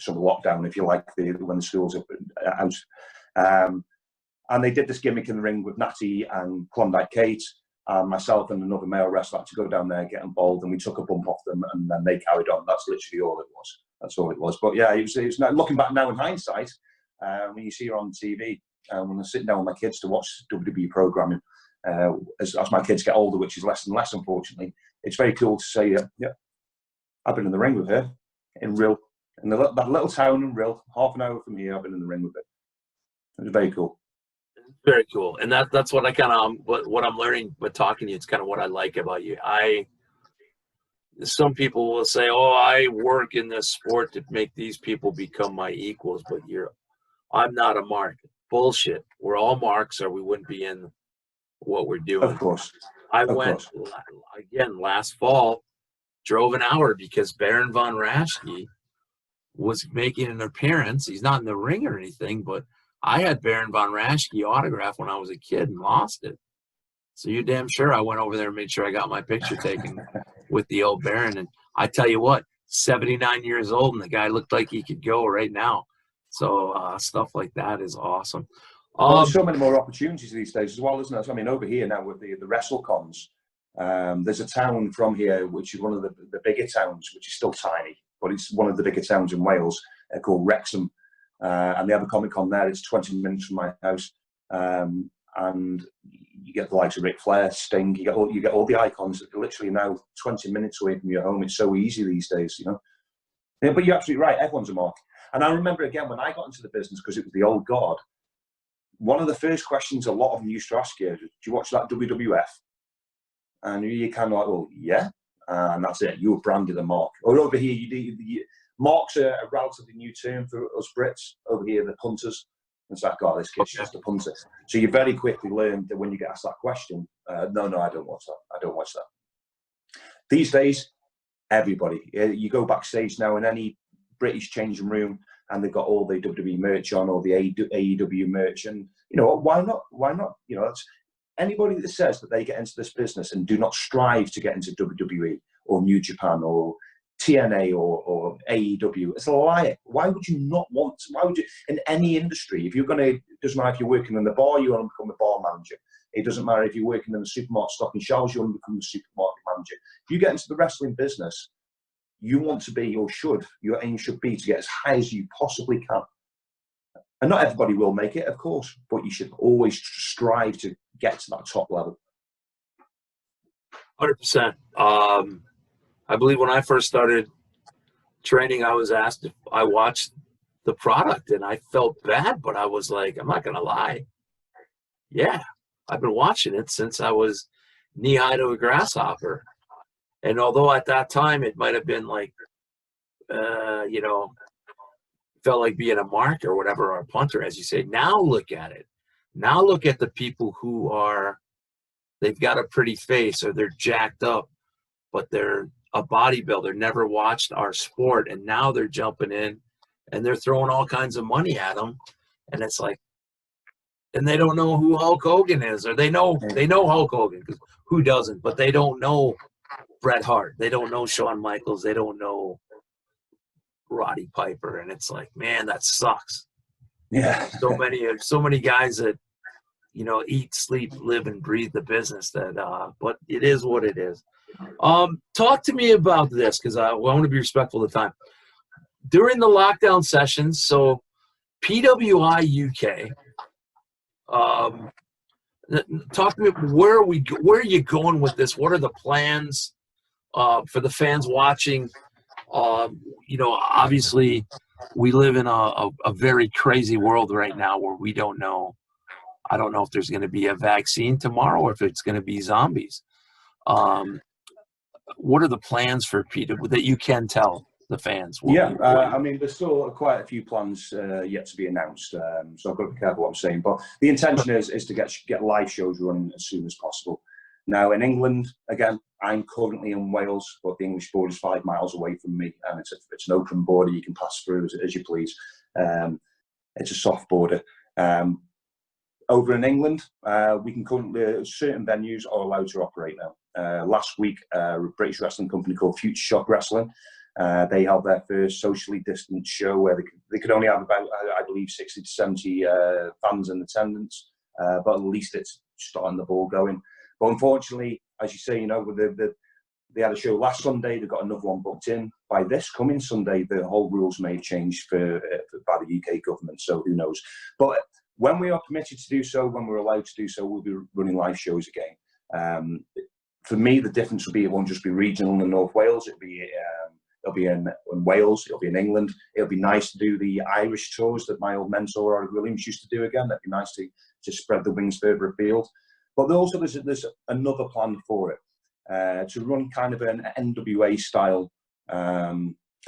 lockdown, if you like, when the schools are out. And they did this gimmick in the ring with Natty and Klondike Kate, and myself and another male wrestler had to go down there, get involved, and we took a bump off them, and then they carried on. That's literally all it was. That's all it was. But yeah, it was now, looking back now in hindsight, when you see her on TV, when I'm sitting down with my kids to watch WWE programming, as my kids get older, which is less and less, unfortunately, it's very cool to say, yeah, I've been in the ring with her in Rhyl, in that little town in Rhyl, half an hour from here. I've been in the ring with her. It was very cool. Very cool. And that's what I kind of what I'm learning, but talking to you, it's kind of what I like about you. Some people will say, "Oh, I work in this sport to make these people become my equals," but I'm not a mark. Bullshit. We're all marks, or we wouldn't be in what we're doing. Of course. I went again last fall, drove an hour because Baron von Raschke was making an appearance. He's not in the ring or anything, but I had Baron von Raschke autograph when I was a kid and lost it. So you're damn sure I went over there and made sure I got my picture taken with the old Baron. And I tell you what, 79 years old, and the guy looked like he could go right now. So stuff like that is awesome. There's so many more opportunities these days as well, isn't there? So, I mean, over here now with the WrestleCons, there's a town from here which is one of the bigger towns, which is still tiny, but it's one of the bigger towns in Wales, called Wrexham. And they have a Comic-Con there. It's 20 minutes from my house. And you get the likes of Ric Flair, Sting, you get all the icons that are literally now 20 minutes away from your home. It's so easy these days, you know. Yeah, but you're absolutely right, everyone's a mark. And I remember, again, when I got into the business, because it was the old guard, one of the first questions a lot of them used to ask you, do you watch that WWF? And you kind of like, well, yeah. And that's it, you were branded a mark. Or over here, marks are a relatively new term for us Brits. Over here, the punters. It's like, oh, this kid's just a punter. So you very quickly learn that when you get asked that question, no, I don't watch that. I don't watch that. These days, everybody. You go backstage now in any British changing room, and they've got all the WWE merch on, or the AEW merch, and you know, why not? Why not? You know, that's anybody that says that they get into this business and do not strive to get into WWE or New Japan or TNA or AEW, it's a liar. Why would you not want to? Why would you, in any industry, if you're going to, it doesn't matter if you're working in the bar, you want to become a bar manager. It doesn't matter if you're working in the supermarket stocking shelves, you want to become the supermarket manager. If you get into the wrestling business, you want to be, or should, your aim should be to get as high as you possibly can. And not everybody will make it, of course, but you should always strive to get to that top level. 100%. I believe when I first started training, I was asked if I watched the product, and I felt bad, but I was like, I'm not going to lie. Yeah, I've been watching it since I was knee-high to a grasshopper. And although at that time it might have been like, you know, felt like being a mark or whatever, or a punter, as you say, now look at it. Now look at the people who they've got a pretty face, or they're jacked up, but they're a bodybuilder, never watched our sport, and now they're jumping in and they're throwing all kinds of money at them. And it's like, and they don't know who Hulk Hogan is, or they know Hulk Hogan, because who doesn't? But they don't know Bret Hart. They don't know Shawn Michaels. They don't know Roddy Piper, and it's like, man, that sucks. Yeah. So many guys that, you know, eat, sleep, live, and breathe the business. That, but it is what it is. Talk to me about this, because I want to be respectful of time. During the lockdown sessions, so PWI UK, talk to me. Where are you going with this? What are the plans for the fans watching? You know, obviously, we live in a very crazy world right now where we don't know. I don't know if there's going to be a vaccine tomorrow or if it's going to be zombies. What are the plans for Peter that you can tell the fans? I mean, there's still quite a few plans yet to be announced, so I've got to be careful what I'm saying. But the intention is to get live shows running as soon as possible. Now, in England, again, I'm currently in Wales, but the English border is 5 miles away from me, and it's an open border. You can pass through as you please. It's a soft border. Over in England, we can currently, certain venues are allowed to operate now. Last week, a British wrestling company called Future Shock Wrestling, they held their first socially distant show where they could only have about, I believe, 60 to 70 fans in attendance, but at least it's starting the ball going. But unfortunately, as you say, you know, they had a show last Sunday. They've got another one booked in. By this coming Sunday, the whole rules may have changed by the UK government, so who knows. But when we are permitted to do so, when we're allowed to do so, we'll be running live shows again. For me, the difference will be it won't just be regional in North Wales. It'll be in Wales. It'll be in England. It'll be nice to do the Irish tours that my old mentor, Orig Williams, used to do again. That'd be nice to spread the wings further afield. But also there's another plan for it, to run kind of an NWA style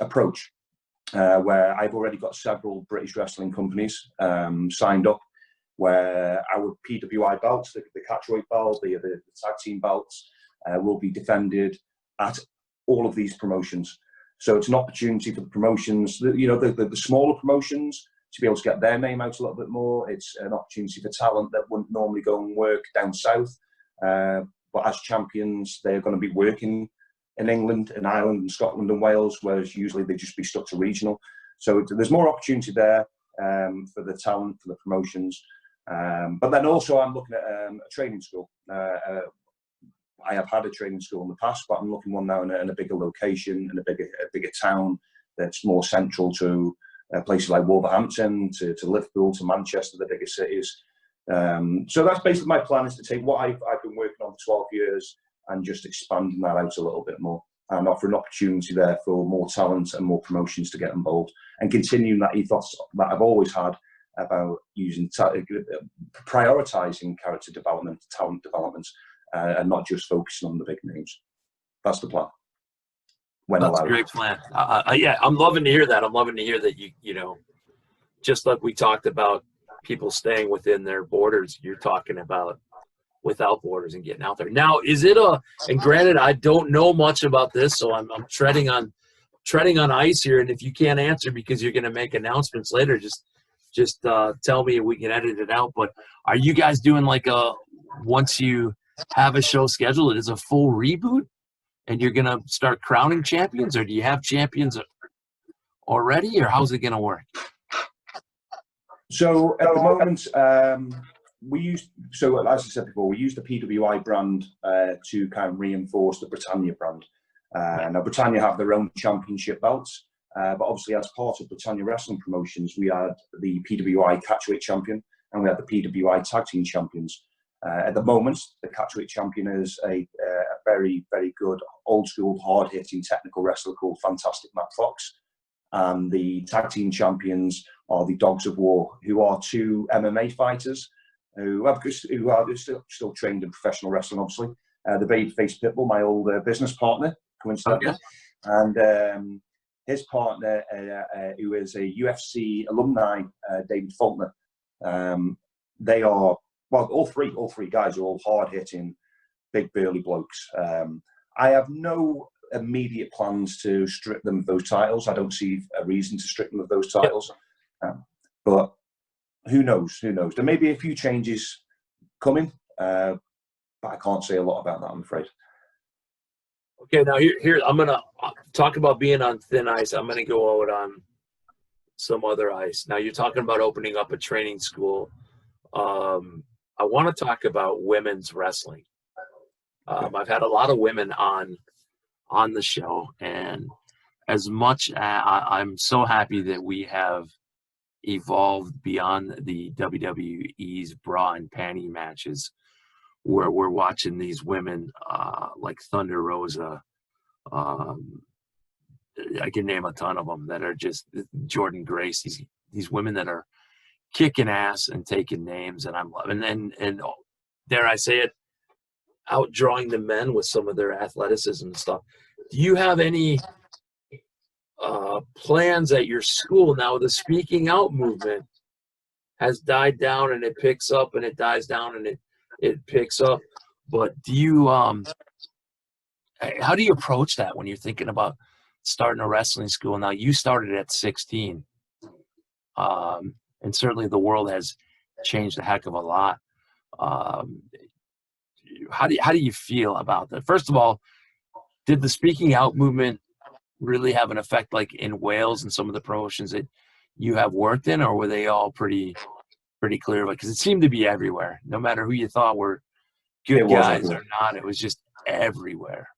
approach, where I've already got several British wrestling companies signed up, where our PWI belts, the catchweight belt, the tag team belts, will be defended at all of these promotions. So it's an opportunity for the promotions, the smaller promotions, to be able to get their name out a little bit more. It's an opportunity for talent that wouldn't normally go and work down south. But as champions, they're going to be working in England, in Ireland, and Scotland and Wales, whereas usually they just be stuck to regional. So there's more opportunity there for the talent, for the promotions. But then also I'm looking at a training school. I have had a training school in the past, but I'm looking one now in a bigger location, in a bigger town that's more central to places like Wolverhampton, to Liverpool, to Manchester, the bigger cities. So that's basically my plan, is to take what I've been working on for 12 years and just expanding that out a little bit more, and offer an opportunity there for more talent and more promotions to get involved, and continuing that ethos that I've always had about prioritizing character development, talent development, and not just focusing on the big names. That's the plan. That's a great plan. Yeah, I'm loving to hear that. I'm loving to hear that you know, just like we talked about people staying within their borders, you're talking about without borders and getting out there. Now, is it and granted, I don't know much about this, so I'm treading on ice here. And if you can't answer because you're going to make announcements later, just tell me and we can edit it out. But are you guys doing like once you have a show scheduled, it is a full reboot and you're going to start crowning champions, or do you have champions already, or how's it going to work? So at the moment, as I said before, we use the PWI brand to kind of reinforce the Britannia brand. Now, Britannia have their own championship belts, but obviously as part of Britannia Wrestling Promotions, we had the PWI Catchweight Champion and we had the PWI Tag Team Champions. At the moment, the Catchweight Champion is a very, very good, old-school, hard-hitting technical wrestler called Fantastic Matt Fox. And the Tag Team Champions are the Dogs of War, who are two MMA fighters who are still trained in professional wrestling, obviously. The Babyface Pitbull, my old business partner, coincidentally. Okay. And his partner, who is a UFC alumni, David Faulkner. They are, well, all three guys are all hard-hitting, big burly blokes. I have no immediate plans to strip them of those titles. I don't see a reason to strip them of those titles. But who knows? Who knows? There may be a few changes coming, but I can't say a lot about that, I'm afraid. Okay, now here I'm gonna talk about being on thin ice. I'm gonna go out on some other ice. Now you're talking about opening up a training school. I want to talk about women's wrestling. I've had a lot of women on the show, and as much I'm so happy that we have evolved beyond the WWE's bra and panty matches, where we're watching these women like Thunder Rosa. I can name a ton of them that are just Jordan Grace. These women that are kicking ass and taking names, and I'm loving, and dare I say it, outdrawing the men with some of their athleticism and stuff. Do you have any plans at your school now? The speaking out movement has died down, and it picks up, and it dies down, and it picks up. But do you how do you approach that when you're thinking about starting a wrestling school? Now you started at 16, and certainly the world has changed a heck of a lot. How do you feel about that? First of all, did the speaking out movement really have an effect, like in Wales and some of the promotions that you have worked in, or were they all pretty clear? Because it seemed to be everywhere, no matter who you thought were good guys or not. It was just everywhere.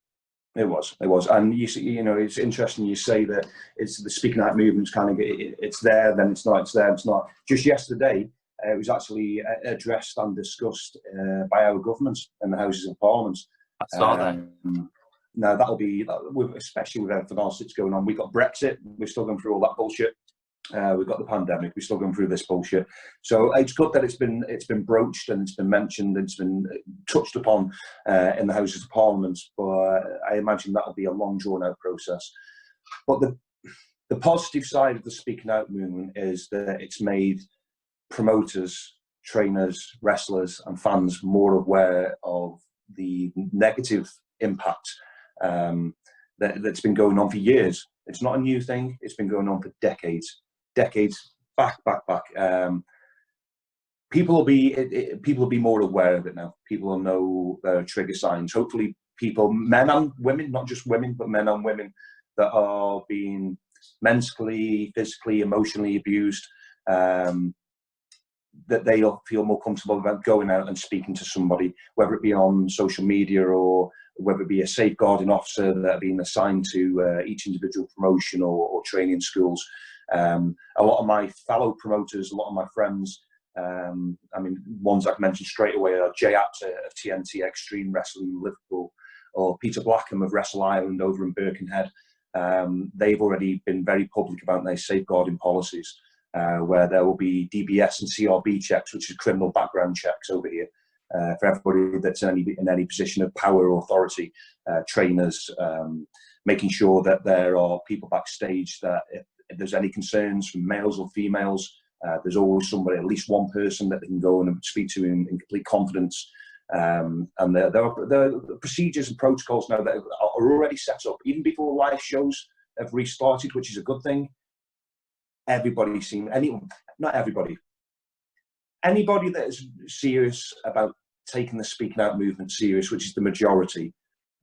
It was, and you know, it's interesting you say that it's the speaking out movement's kind of it's there, then it's not, it's there, it's not. Just yesterday, it was actually addressed and discussed by our government in the Houses of Parliament. I saw that. Now that'll be, especially with everything else that's going on. We've got Brexit, we're still going through all that bullshit. We've got the pandemic, we're still going through this bullshit. So it's good that it's been broached and it's been mentioned, and it's been touched upon in the Houses of Parliament. But I imagine that'll be a long, drawn-out process. But the positive side of the speaking out movement is that it's made promoters, trainers, wrestlers, and fans more aware of the negative impact that's been going on for years. It's not a new thing. It's been going on for decades back. People will be more aware of it now. People will know their trigger signs. Hopefully people, men and women, not just women, but men and women that are being mentally, physically, emotionally abused, that they'll feel more comfortable about going out and speaking to somebody, whether it be on social media or whether it be a safeguarding officer that are being assigned to each individual promotion or training schools. A lot of my fellow promoters, a lot of my friends, I mean, ones I can mention straight away are Jay Apter of TNT Extreme Wrestling in Liverpool, or Peter Blackham of Wrestle Ireland over in Birkenhead. They've already been very public about their safeguarding policies, where there will be DBS and CRB checks, which is criminal background checks over here, for everybody that's in any position of power or authority, trainers, making sure that there are people backstage that if there's any concerns from males or females, there's always somebody, at least one person that they can go and speak to in complete confidence. And there are procedures and protocols now that are already set up, even before live shows have restarted, which is a good thing. Anybody that is serious about taking the speaking out movement serious, which is the majority,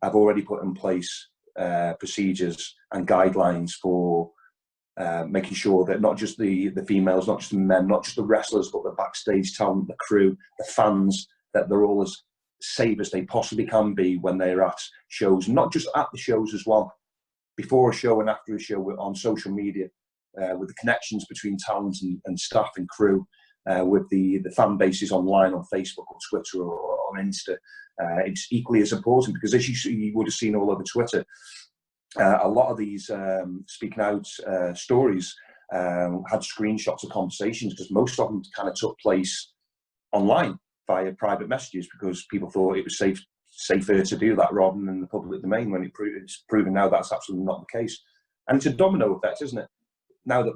have already put in place procedures and guidelines for making sure that not just the females, not just the men, not just the wrestlers, but the backstage talent, the crew, the fans, that they're all as safe as they possibly can be when they're at shows, not just at the shows as well, before a show and after a show, on social media, with the connections between talent and staff and crew, with the fan bases online on Facebook or Twitter or on Insta. It's equally as important, because as you would have seen all over Twitter, a lot of these speaking out stories had screenshots of conversations, because most of them kind of took place online via private messages, because people thought it was safer to do that rather than in the public domain, when it's proven now that's absolutely not the case. And it's a domino effect, isn't it? Now that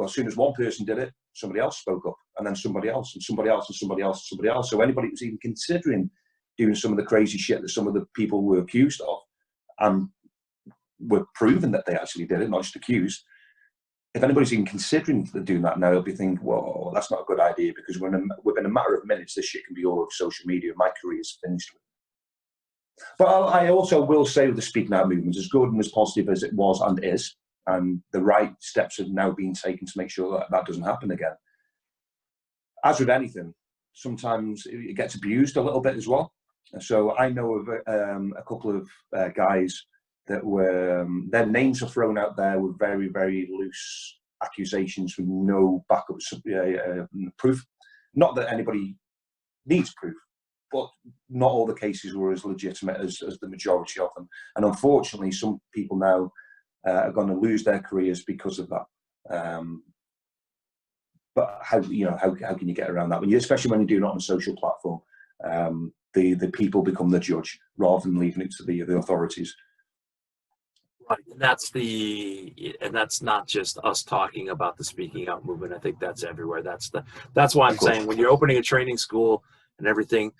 as soon as one person did it, somebody else spoke up, and then somebody else, and somebody else, and somebody else, and somebody else. So anybody who's even considering doing some of the crazy shit that some of the people were accused of, and were proven that they actually did it, not just accused, if anybody's even considering doing that now, they'll be thinking, well, that's not a good idea, because within a matter of minutes, this shit can be all over social media. My career is finished with. But I also will say with the Speak Now movement, as good and as positive as it was and is, and the right steps have now been taken to make sure that that doesn't happen again. As with anything, sometimes it gets abused a little bit as well. So I know of a couple of guys that were, their names are thrown out there with very, very loose accusations with no backup proof. Not that anybody needs proof, but not all the cases were as legitimate as the majority of them. And unfortunately, some people now are going to lose their careers because of that. But how can you get around that? Especially when you do it on a social platform, the people become the judge rather than leaving it to the authorities. Right, and that's not just us talking about the speaking out movement. I think that's everywhere. That's why I'm saying when you're opening a training school and everything,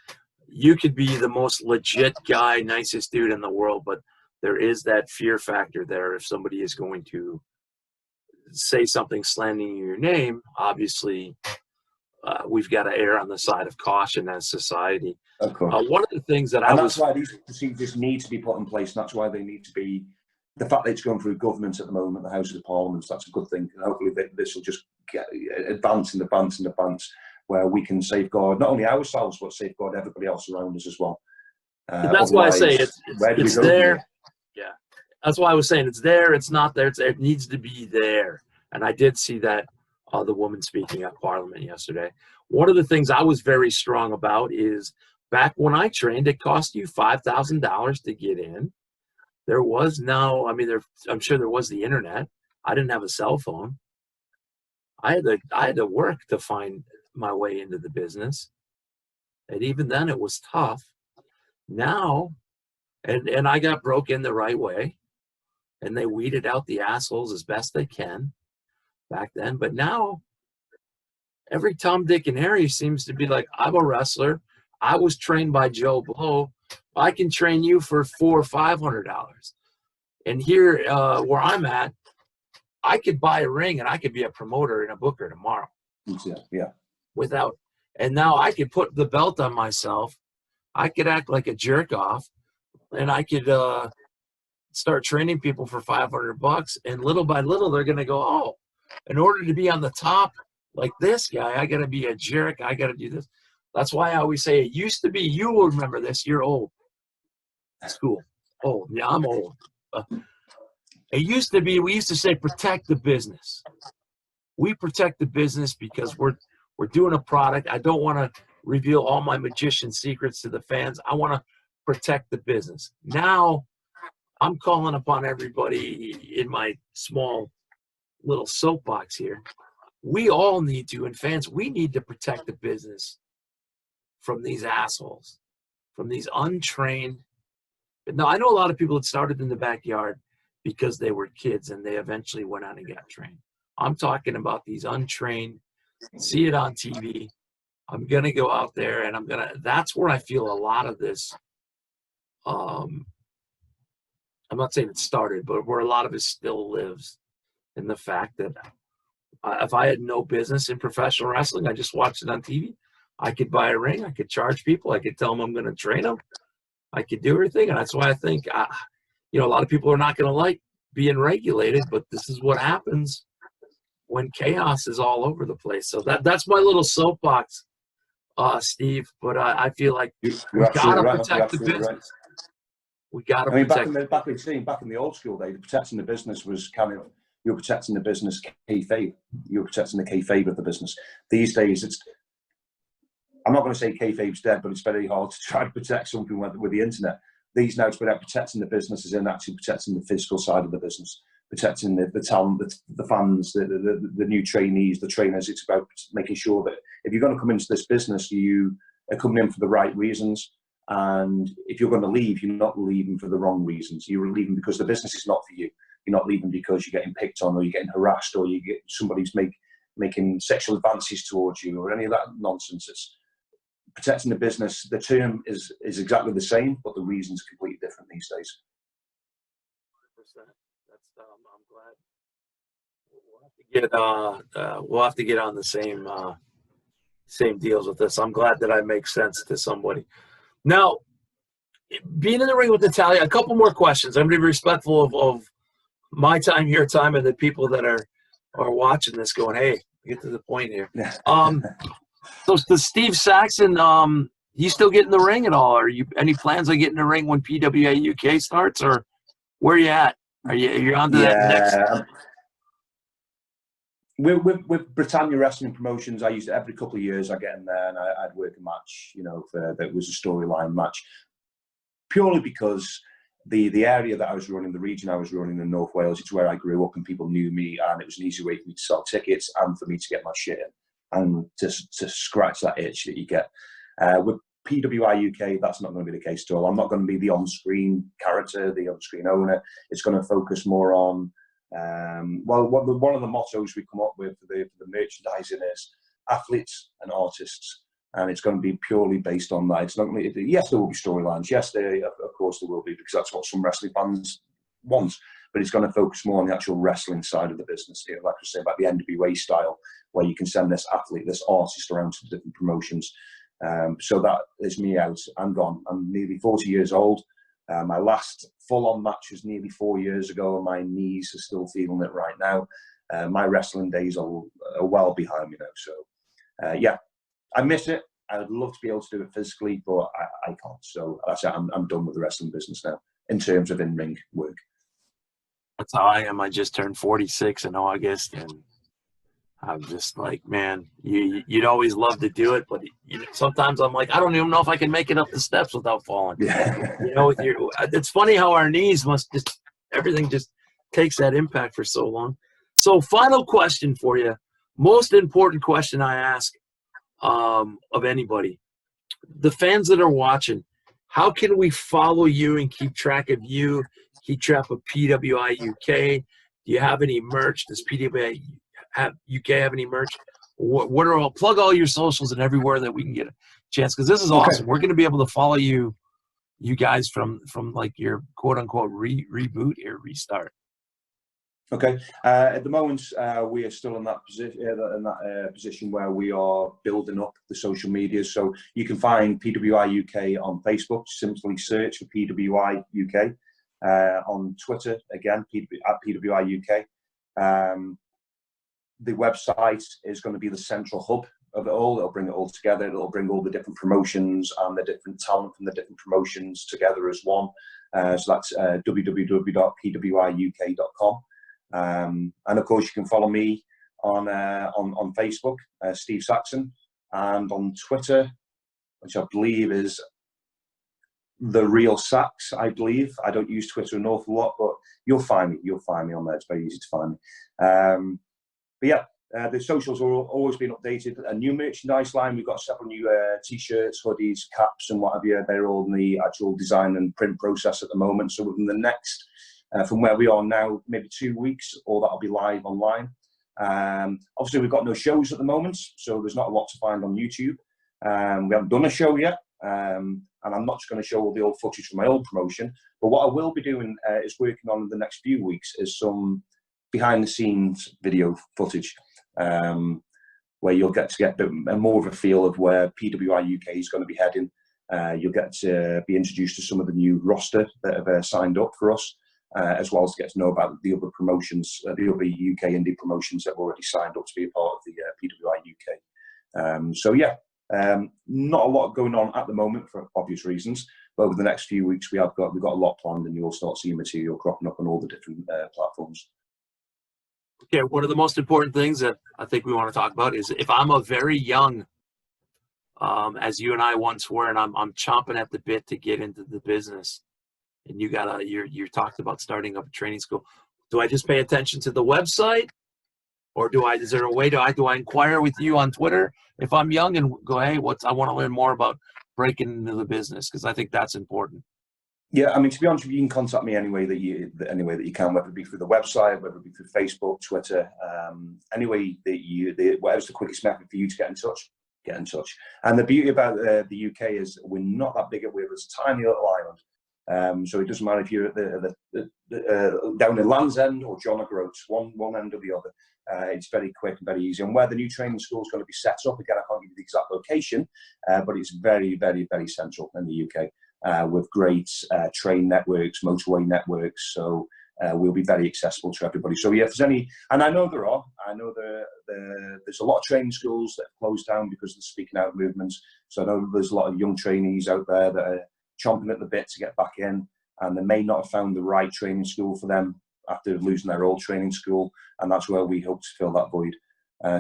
you could be the most legit guy, nicest dude in the world, but there is that fear factor there. If somebody is going to say something slandering your name, obviously we've got to err on the side of caution as society. Of course. One of the things that that's why these procedures need to be put in place, and that's why they need to be. The fact that it's going through government at the moment, the Houses of Parliament, that's a good thing. And hopefully this will just advance, where we can safeguard not only ourselves, but safeguard everybody else around us as well. That's why I say it's there. Yeah. That's why I was saying it's there, it's not there, it needs to be there. And I did see that the woman speaking at Parliament yesterday. One of the things I was very strong about is back when I trained, it cost you $5,000 to get in. There was I'm sure there was the internet. I didn't have a cell phone. I had to work to find my way into the business. And even then it was tough. Now, and I got broke in the right way, and they weeded out the assholes as best they can back then. But now every Tom, Dick, and Harry seems to be like, I'm a wrestler. I was trained by Joe Blow. I can train you for $400 or $500. And here, where I'm at, I could buy a ring and I could be a promoter and a booker tomorrow. Yeah. And now I could put the belt on myself. I could act like a jerk off, and I could start training people for $500. And little by little, they're going to go, oh, in order to be on the top like this guy, I got to be a jerk. I got to do this. That's why I always say it used to be, you will remember this, you're old. School. Old. Yeah, I'm old. It used to be, we used to say, protect the business. We protect the business because we're doing a product. I don't want to reveal all my magician secrets to the fans. I want to protect the business. Now, I'm calling upon everybody in my small little soapbox here. We all need to, and fans, we need to protect the business from these assholes, from these untrained. Now, I know a lot of people that started in the backyard because they were kids and they eventually went on and got trained. I'm talking about these untrained, see it on TV. I'm going to go out there and that's where I feel a lot of this, I'm not saying it started, but where a lot of it still lives in the fact that if I had no business in professional wrestling, I just watched it on TV. I could buy a ring. I could charge people. I could tell them I'm going to train them. I could do everything. And that's why I think, a lot of people are not going to like being regulated, but this is what happens when chaos is all over the place. So that's my little soapbox, Steve. But I feel like we got to protect the business. Right. We got to protect. Back in the old school days, protecting the business was kind of, you're protecting the business kayfabe. You're protecting the kayfabe of the business. These days, I'm not going to say kayfabe's dead, but it's very hard to try to protect something with the internet. These now, it's about protecting the businesses and actually protecting the physical side of the business, protecting the talent, the fans, the new trainees, the trainers. It's about making sure that if you're going to come into this business, you are coming in for the right reasons. And if you're going to leave, you're not leaving for the wrong reasons. You're leaving because the business is not for you. You're not leaving because you're getting picked on or you're getting harassed or somebody's making sexual advances towards you or any of that nonsense. It's protecting the business. The term is exactly the same, but the reason's completely different these days. 100%. I'm glad. We'll have to get on the same deals with this. I'm glad that I make sense to somebody. Now, being in the ring with Natalia, a couple more questions. I'm going to be respectful of my time, your time, and the people that are watching this going, hey, get to the point here. So does Steve Saxon, you still get in the ring at all? Are you any plans on getting in the ring when PWA UK starts, or where are you at? You're on to that next? With Britannia Wrestling Promotions, I used to, every couple of years I get in there and I'd work a match, that was a storyline match, purely because the area that I was running, the region I was running in North Wales, it's where I grew up and people knew me, and it was an easy way for me to sell tickets and for me to get my shit in and to scratch that itch that you get. With PWI UK, that's not going to be the case at all. I'm not going to be the on-screen character, the on-screen owner. It's going to focus more on one of the mottos we come up with for the merchandising is athletes and artists, and it's going to be purely based on that. It's not going to be, yes, there will be storylines. Yes, of course there will be, because that's what some wrestling fans want. But it's going to focus more on the actual wrestling side of the business here, like I say about the NWA style, where you can send this athlete, this artist around to different promotions. So that is me out. I'm gone. I'm nearly 40 years old. My last full-on match was nearly 4 years ago, and my knees are still feeling it right now. My wrestling days are well behind me now. So, yeah, I miss it. I would love to be able to do it physically, but I can't. So that's it. I'm done with the wrestling business now in terms of in-ring work. That's how I am. I just turned 46 in August, and I'm just like, man, you'd always love to do it, but sometimes I'm like, I don't even know if I can make it up the steps without falling. Yeah. It's funny how our knees everything just takes that impact for so long. So, final question for you, most important question I ask of anybody, the fans that are watching, how can we follow you and keep track of you, keep track of PWI UK? Do you have any merch? Does PWI UK have any merch? What are all, plug all your socials and everywhere that we can get a chance, because this is awesome. We're going to be able to follow you guys from like your quote unquote reboot or restart. Okay. At the moment, we are still in that position where we are building up the social media. So you can find PWI UK on Facebook. Simply search for PWI UK. On Twitter, again, at PWI UK. The website is going to be the central hub of it all. It'll bring it all together. It'll bring all the different promotions and the different talent from the different promotions together as one. So that's www.pwiuk.com. And of course, you can follow me on Facebook, Steve Saxon, and on Twitter, which I believe is The Real Sax. I believe I don't use Twitter an awful lot, but you'll find me. You'll find me on there. It's very easy to find me. But yeah, the socials are always being updated. A new merchandise line. We've got several new t-shirts, hoodies, caps, and what have you. They're all in the actual design and print process at the moment. So within the next, from where we are now, maybe 2 weeks, all that'll be live online. Obviously, we've got no shows at the moment, so there's not a lot to find on YouTube. We haven't done a show yet, and I'm not just going to show all the old footage from my old promotion. But what I will be doing is working on in the next few weeks is some behind-the-scenes video footage, where you'll get to get more of a feel of where PWI UK is going to be heading. You'll get to be introduced to some of the new roster that have signed up for us, as well as get to know about the other promotions, the other UK indie promotions that have already signed up to be a part of the PWI UK. So yeah, not a lot going on at the moment for obvious reasons, but over the next few weeks we've got a lot planned, and you'll start seeing material cropping up on all the different platforms. Okay, one of the most important things that I think we want to talk about is if I'm a very young, as you and I once were, and I'm chomping at the bit to get into the business, and you talked about starting up a training school. Do I just pay attention to the website, or is there a way do I inquire with you on Twitter if I'm young and go, hey, I want to learn more about breaking into the business, because I think that's important. Yeah, I mean, to be honest with you, you can contact me any way that you can, whether it be through the website, whether it be through Facebook, Twitter, any way that whatever's the quickest method for you to get in touch, get in touch. And the beauty about the UK is we're not that big. We're this tiny little island. So it doesn't matter if you're at down in Land's End or John O'Groats, one end or the other. It's very quick and very easy. And where the new training school is going to be set up, again, I can't give you the exact location, but it's very, very, very central in the UK with great train networks, motorway networks. So we'll be very accessible to everybody. So yeah, if there's any, and I know there are, there's a lot of training schools that have closed down because of the speaking out movements. So I know there's a lot of young trainees out there that are chomping at the bit to get back in, and they may not have found the right training school for them after losing their old training school, and that's where we hope to fill that void.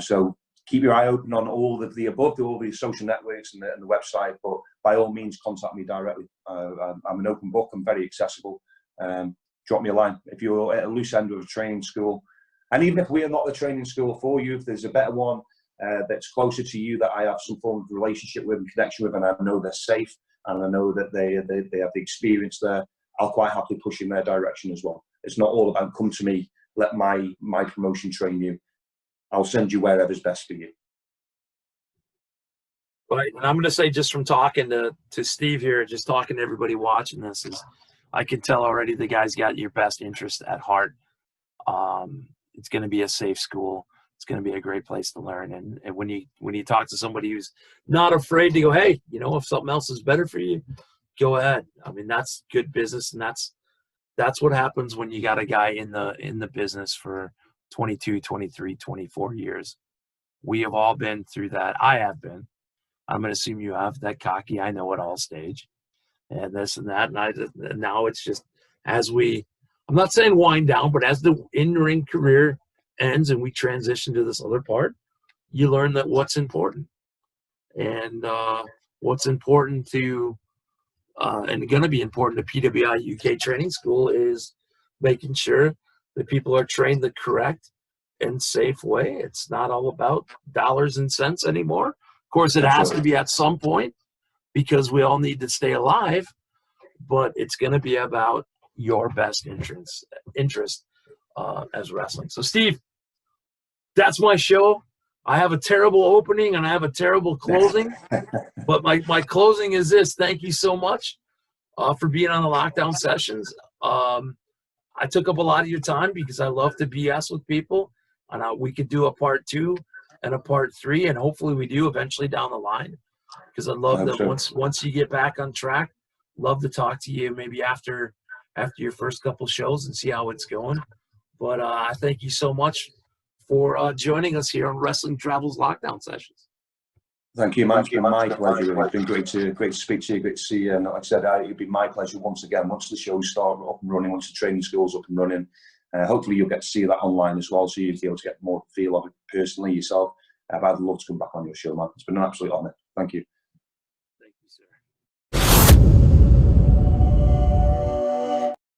So keep your eye open on all of the above, all the social networks and the website, but by all means contact me directly. I'm an open book, I'm very accessible. Drop me a line if you're at a loose end of a training school, and even if we are not the training school for you, if there's a better one that's closer to you that I have some form of relationship with and connection with, and I know they're safe and I know that they have the experience there, I'll quite happily push in their direction as well. It's not all about come to me, let my promotion train you. I'll send you wherever's best for you. Right, and I'm going to say, just from talking to Steve here, just talking to everybody watching this, is I can tell already the guy's got your best interest at heart. It's going to be a safe school. It's going to be a great place to learn. And when you talk to somebody who's not afraid to go, hey, you know, if something else is better for you, go ahead. I mean, that's good business, and that's what happens when you got a guy in the business for 22, 23, 24 years. We have all been through that. I have been. I'm going to assume you have that cocky, I know it all stage, and this and that. And now it's just, I'm not saying wind down, but as the in-ring career ends and we transition to this other part, you learn that what's important. And what's important to, and going to be important to PWI UK Training School, is making sure that people are trained the correct and safe way. It's not all about dollars and cents anymore. Of course, it has to be at some point because we all need to stay alive, but it's going to be about your best interest as wrestling. So, Steve, that's my show. I have a terrible opening and I have a terrible closing, but my closing is this. Thank you so much for being on the Lockdown Sessions. I took up a lot of your time because I love to BS with people, and we could do a part 2 and a part 3, and hopefully we do eventually down the line, because I love that once you get back on track, love to talk to you maybe after your first couple shows and see how it's going. But I thank you so much for joining us here on Wrestling Travels Lockdown Sessions. Thank you, Mike. It's been my pleasure. It's been great to speak to you, great to see you. And like I said, it'd be my pleasure once again, once the shows start up and running, once the training school's up and running. Hopefully you'll get to see that online as well, so you'll be able to get more feel of it personally yourself. I'd love to come back on your show, Mike. It's been an absolute honour. Thank you.